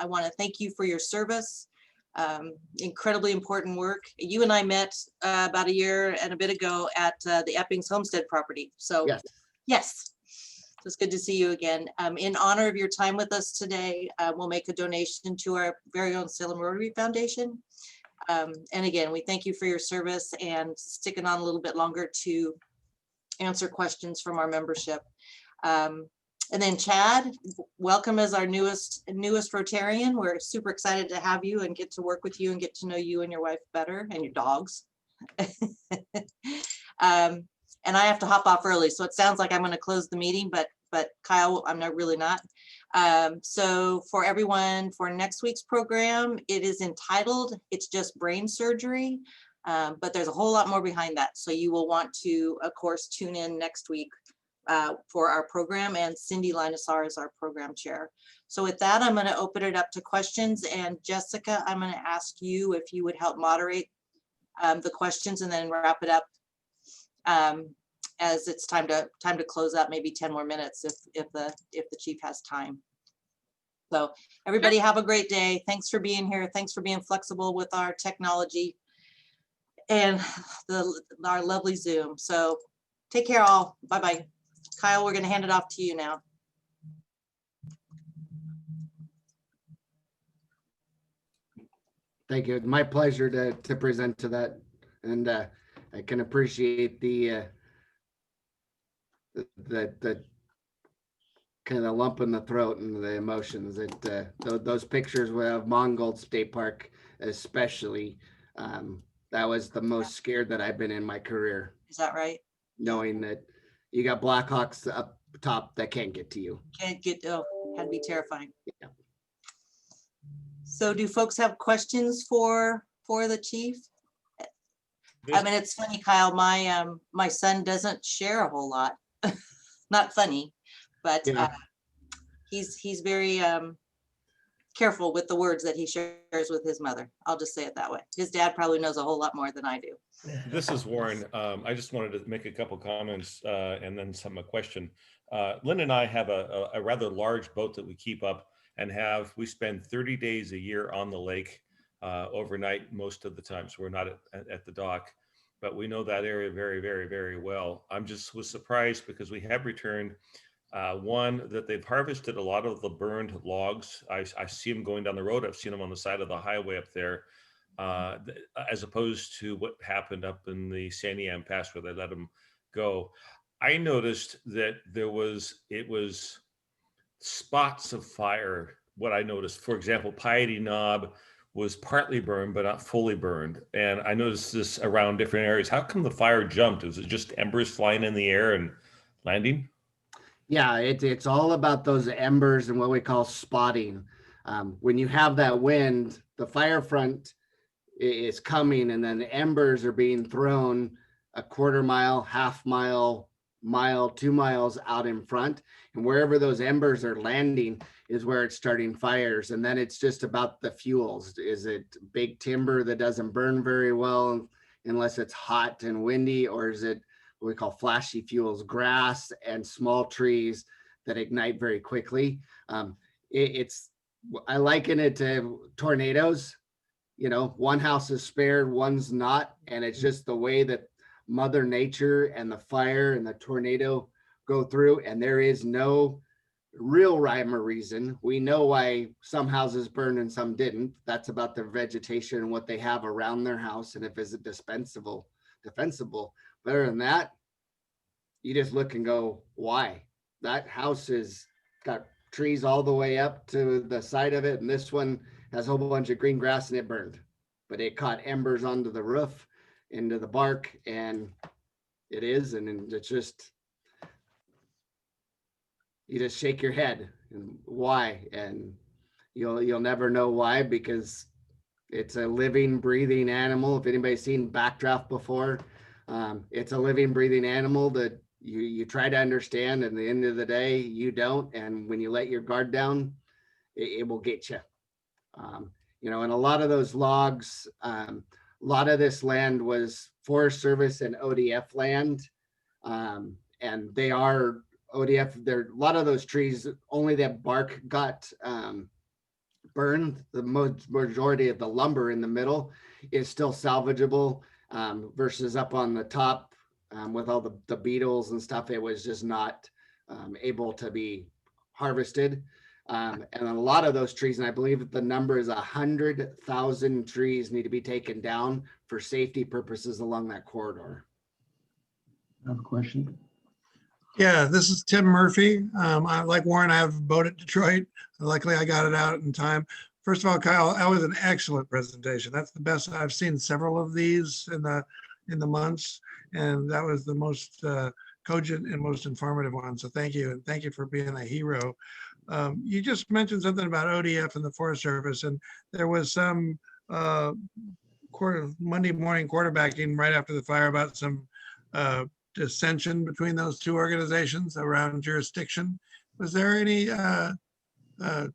want to thank you for your service. Incredibly important work. You and I met about a year and a bit ago at the Eppings Homestead property. So yes. So it's good to see you again. In honor of your time with us today, we'll make a donation to our very own Salem Rotary Foundation. And again, we thank you for your service and sticking on a little bit longer to answer questions from our membership. And then Chad, welcome as our newest Rotarian. We're super excited to have you and get to work with you and get to know you and your wife better and your dogs. And I have to hop off early, so it sounds like I'm going to close the meeting, but Kyle, I'm really not. So for everyone, for next week's program, it is entitled "It's Just Brain Surgery," but there's a whole lot more behind that. So you will want to, of course, tune in next week for our program, and Cindy Linesar is our program chair. So with that, I'm going to open it up to questions, and Jessica, I'm going to ask you if you would help moderate the questions and then wrap it up as it's time to close up, maybe 10 more minutes if the chief has time. So everybody have a great day. Thanks for being here. Thanks for being flexible with our technology and our lovely Zoom. So take care all. Bye-bye. Kyle, we're going to hand it off to you now. Thank you. My pleasure to present to that. And I can appreciate the kind of lump in the throat and the emotions that those pictures of Mongold State Park, especially, that was the most scared that I've been in my career. Is that right? Knowing that you got Blackhawks up top that can't get to you. Can't get, oh, had to be terrifying. Yeah. So do folks have questions for the chief? I mean, it's funny, Kyle, my son doesn't share a whole lot. Not funny, but yeah. He's very careful with the words that he shares with his mother. I'll just say it that way. His dad probably knows a whole lot more than I do. This is Warren. I just wanted to make a couple comments and then a question. Lynn and I have a rather large boat that we keep up and we spend 30 days a year on the lake overnight most of the time. So we're not at the dock, but we know that area very, very, very well. Was surprised because we have returned one that they've harvested a lot of the burned logs. I see them going down the road. I've seen them on the side of the highway up there, as opposed to what happened up in the Santiam Pass where they let them go. I noticed that it was spots of fire. What I noticed, for example, Piety Knob was partly burned, but not fully burned. And I noticed this around different areas. How come the fire jumped? Was it just embers flying in the air and landing? Yeah, it's all about those embers and what we call spotting. When you have that wind, the fire front is coming and then the embers are being thrown a quarter mile, half mile, 2 miles out in front. And wherever those embers are landing is where it's starting fires. And then it's just about the fuels. Is it big timber that doesn't burn very well unless it's hot and windy, or is it what we call flashy fuels, grass and small trees that ignite very quickly? I liken it to tornadoes. You know, one house is spared, one's not. And it's just the way that Mother Nature and the fire and the tornado go through, and there is no real rhyme or reason. We know why some houses burned and some didn't. That's about their vegetation and what they have around their house, and if it's defensible. But other than that, you just look and go, why? That house has got trees all the way up to the side of it, and this one has a whole bunch of green grass and it burned, but it caught embers onto the roof, into the bark, and it's just, you just shake your head and why, and you'll never know why, because it's a living, breathing animal. If anybody's seen backdraft before, it's a living, breathing animal that you try to understand, and at the end of the day, you don't. And when you let your guard down, it will get you. And a lot of those logs, a lot of this land was Forest Service and ODF land, and they are ODF. There, a lot of those trees, only that bark got burned. The majority of the lumber in the middle is still salvageable, versus up on the top, with all the beetles and stuff, it was just not able to be harvested. And a lot of those trees, and I believe that the number is 100,000 trees need to be taken down for safety purposes along that corridor. I have a question. Yeah, this is Tim Murphy. Like Warren, I have a boat at Detroit. Luckily, I got it out in time. First of all, Kyle, that was an excellent presentation. That's the best. I've seen several of these in the months, and that was the most cogent and most informative one. So thank you, and thank you for being a hero. You just mentioned something about ODF and the Forest Service, and there was some Monday morning quarterbacking right after the fire about some dissension between those two organizations around jurisdiction. Was there any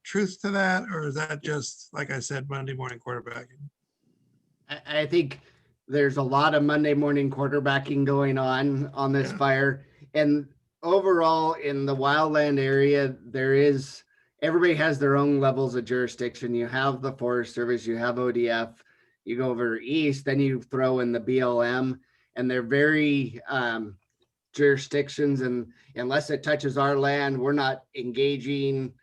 truth to that, or is that just, like I said, Monday morning quarterbacking? I think there's a lot of Monday morning quarterbacking going on this fire. And overall in the wildland area, everybody has their own levels of jurisdiction. You have the Forest Service, you have ODF, you go over east, then you throw in the BLM, and they're very jurisdictions, and unless it touches our land, we're not engaging.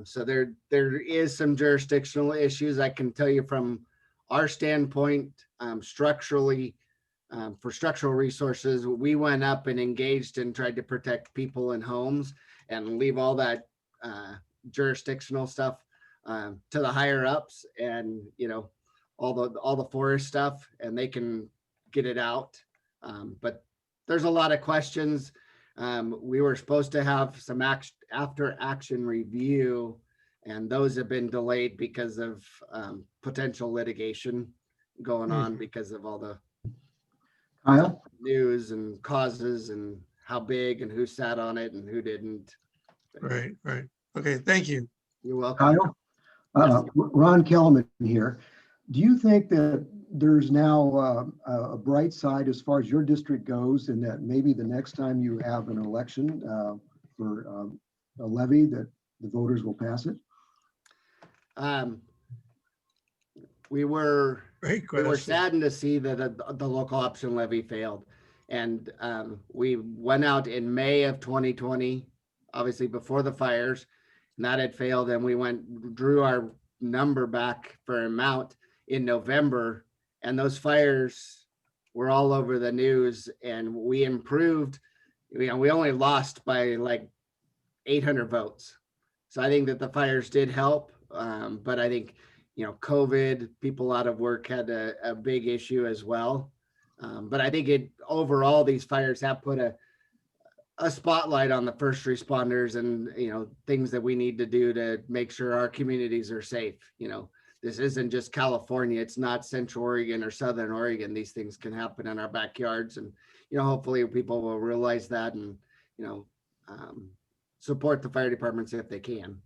So there is some jurisdictional issues. I can tell you from our standpoint, structurally, for structural resources, we went up and engaged and tried to protect people and homes and leave all that jurisdictional stuff to the higher ups, and all the forest stuff, and they can get it out. But there's a lot of questions. We were supposed to have some after action review, and those have been delayed because of potential litigation going on because of all the Kyle? news and causes and how big and who sat on it and who didn't. Right. Okay, thank you. You're welcome. Kyle, Ron Kellerman here. Do you think that there's now a bright side as far as your district goes, and that maybe the next time you have an election for a levy, that the voters will pass it? We were saddened to see that the local option levy failed. And we went out in May of 2020, obviously before the fires, and that had failed. And we drew our number back for amount in November, and those fires were all over the news, and we improved. We only lost by like 800 votes. So I think that the fires did help. But I think, COVID, people out of work had a big issue as well. But I think overall, these fires have put a spotlight on the first responders and, things that we need to do to make sure our communities are safe. This isn't just California. It's not Central Oregon or Southern Oregon. These things can happen in our backyards, and, hopefully people will realize that and, support the fire departments if they can.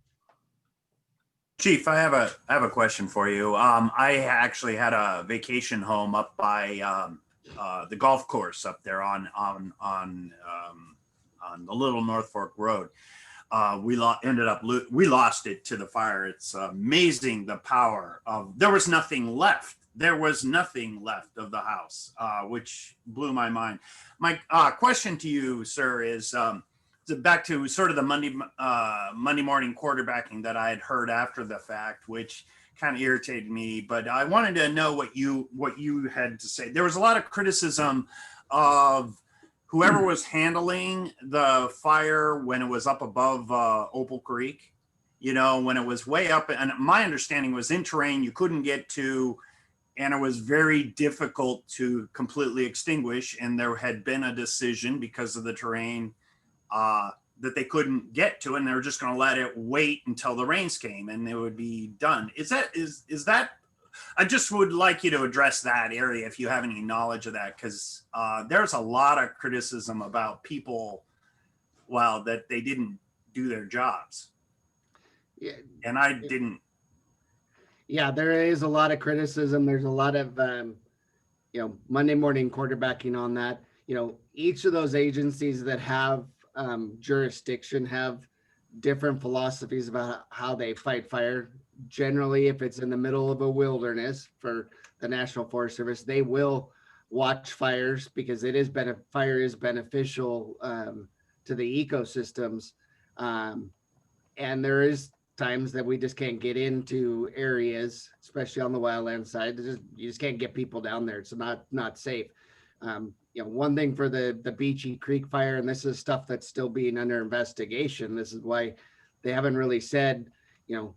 Chief, I have a question for you. I actually had a vacation home up by the golf course up there on the Little North Fork Road. We lost it to the fire. It's amazing the power of. There was nothing left. There was nothing left of the house, which blew my mind. My question to you, sir, is back to sort of the Monday morning quarterbacking that I had heard after the fact, which kind of irritated me. But I wanted to know what you had to say. There was a lot of criticism of whoever was handling the fire when it was up above Opal Creek. you know, when it was way up, and my understanding was in terrain you couldn't get to, and it was very difficult to completely extinguish. And there had been a decision because of the terrain that they couldn't get to, and they were just going to let it wait until the rains came and it would be done. Is that, I just would like you to address that area if you have any knowledge of that, because there's a lot of criticism about people, well, that they didn't do their jobs. Yeah. And I didn't. Yeah, there is a lot of criticism. There's a lot of, you know, Monday morning quarterbacking on that. You know, each of those agencies that have jurisdiction have different philosophies about how they fight fire. Generally, if it's in the middle of a wilderness for the National Forest Service, they will watch fires because it is fire is beneficial to the ecosystems. And there is times that we just can't get into areas, especially on the wildland side. You just can't get people down there. It's not safe. You know, one thing for the Beachy Creek fire, and this is stuff that's still being under investigation. This is why they haven't really said, you know,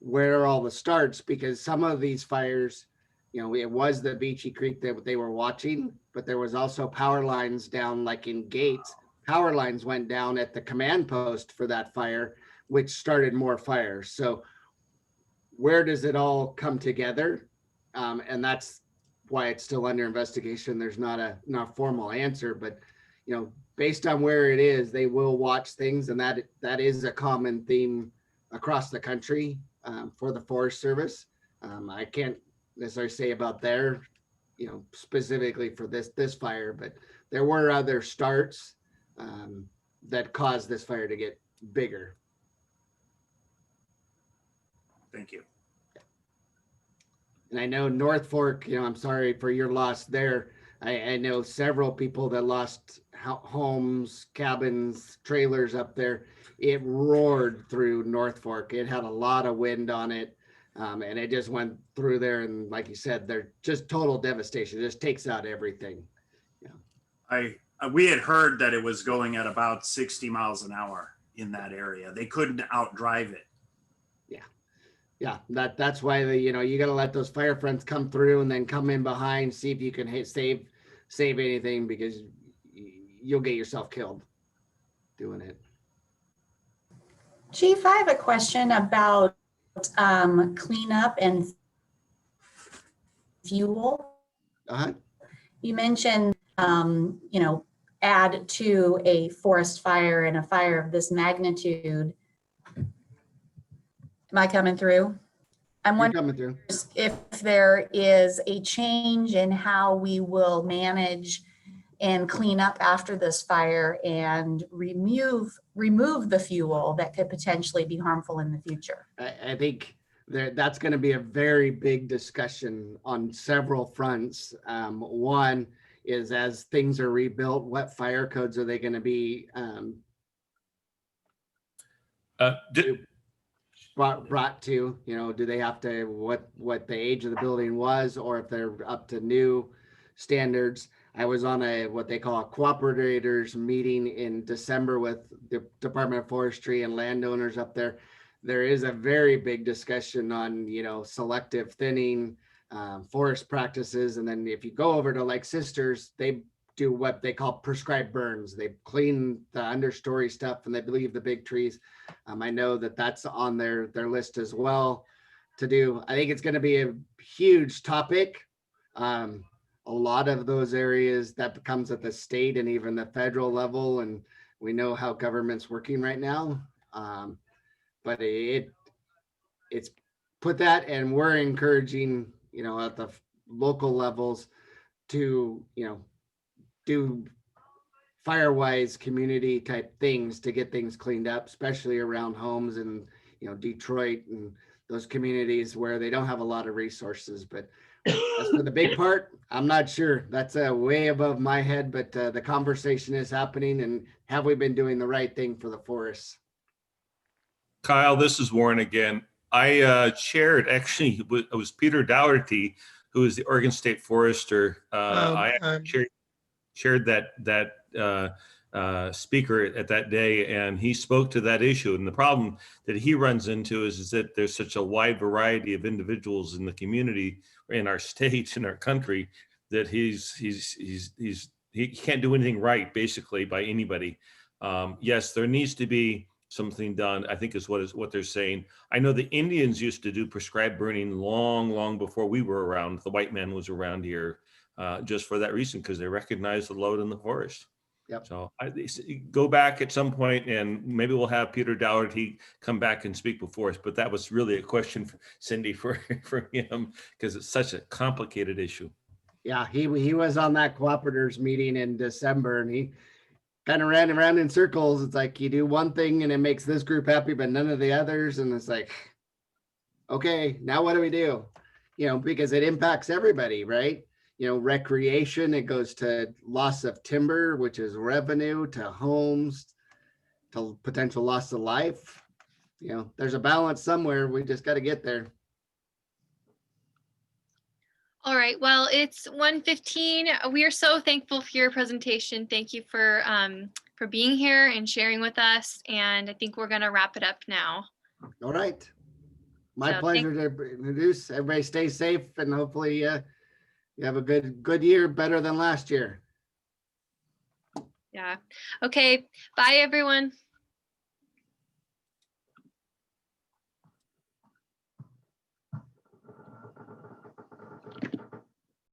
where are all the starts, because some of these fires, you know, it was the Beachy Creek that they were watching, but there was also power lines down like in Gates. Power lines went down at the command post for that fire, which started more fires. So where does it all come together? And that's why it's still under investigation. There's not a formal answer, but you know, based on where it is, they will watch things, and that is a common theme across the country for the Forest Service. I can't necessarily say about their, you know, specifically for this fire, but there were other starts that caused this fire to get bigger. Thank you. And I know North Fork, you know, I'm sorry for your loss there. I know several people that lost homes, cabins, trailers up there. It roared through North Fork. It had a lot of wind on it. And it just went through there. And like you said, they're just total devastation. It just takes out everything. Yeah. We had heard that it was going at about 60 miles an hour in that area. They couldn't outdrive it. Yeah, that's why you know, you got to let those fire fronts come through and then come in behind, see if you can save anything, because you'll get yourself killed doing it. Chief, I have a question about cleanup and fuel. You mentioned, you know, add to a forest fire and a fire of this magnitude. Am I coming through? I'm wondering if there is a change in how we will manage and clean up after this fire and remove the fuel that could potentially be harmful in the future. I think that's going to be a very big discussion on several fronts. One is, as things are rebuilt, what fire codes are they going to be brought to? You know, do they have to what the age of the building was, or if they're up to new standards? I was on what they call a cooperators meeting in December with the Department of Forestry and landowners up there. There is a very big discussion on, you know, selective thinning, forest practices. And then if you go over to Lake Sisters, they do what they call prescribed burns. They clean the understory stuff and they leave the big trees. I know that that's on their list as well to do. I think it's going to be a huge topic. A lot of those areas that becomes at the state and even the federal level, and we know how government's working right now. But it's put that, and we're encouraging, you know, at the local levels to, you know, do Firewise community type things to get things cleaned up, especially around homes and, you know, Detroit and those communities where they don't have a lot of resources. But as for the big part, I'm not sure. That's way above my head, but the conversation is happening, and have we been doing the right thing for the forests? Kyle, this is Warren again. I chaired, actually, it was Peter Dougherty, who is the Oregon State Forester. I chaired that speaker at that day, and he spoke to that issue. And the problem that he runs into is that there's such a wide variety of individuals in the community, in our state, in our country, that he can't do anything right, basically, by anybody. Yes, there needs to be something done, I think is what they're saying. I know the Indians used to do prescribed burning long before we were around. The white man was around here, just for that reason, because they recognized the load in the forest. Yep. So go back at some point, and maybe we'll have Peter Dougherty come back and speak before us. But that was really a question, Cindy, for him, because it's such a complicated issue. Yeah, he was on that cooperators meeting in December, and he kind of ran around in circles. It's like you do one thing and it makes this group happy, but none of the others. And it's like, okay, now what do we do? You know, because it impacts everybody, right? You know, recreation, it goes to loss of timber, which is revenue, to homes, to potential loss of life. You know, there's a balance somewhere. We just got to get there. All right, well, it's 1:15. We are so thankful for your presentation. Thank you for being here and sharing with us. And I think we're going to wrap it up now. All right. My pleasure to introduce. Everybody stay safe, and hopefully you have a good year, better than last year. Yeah. Okay. Bye, everyone.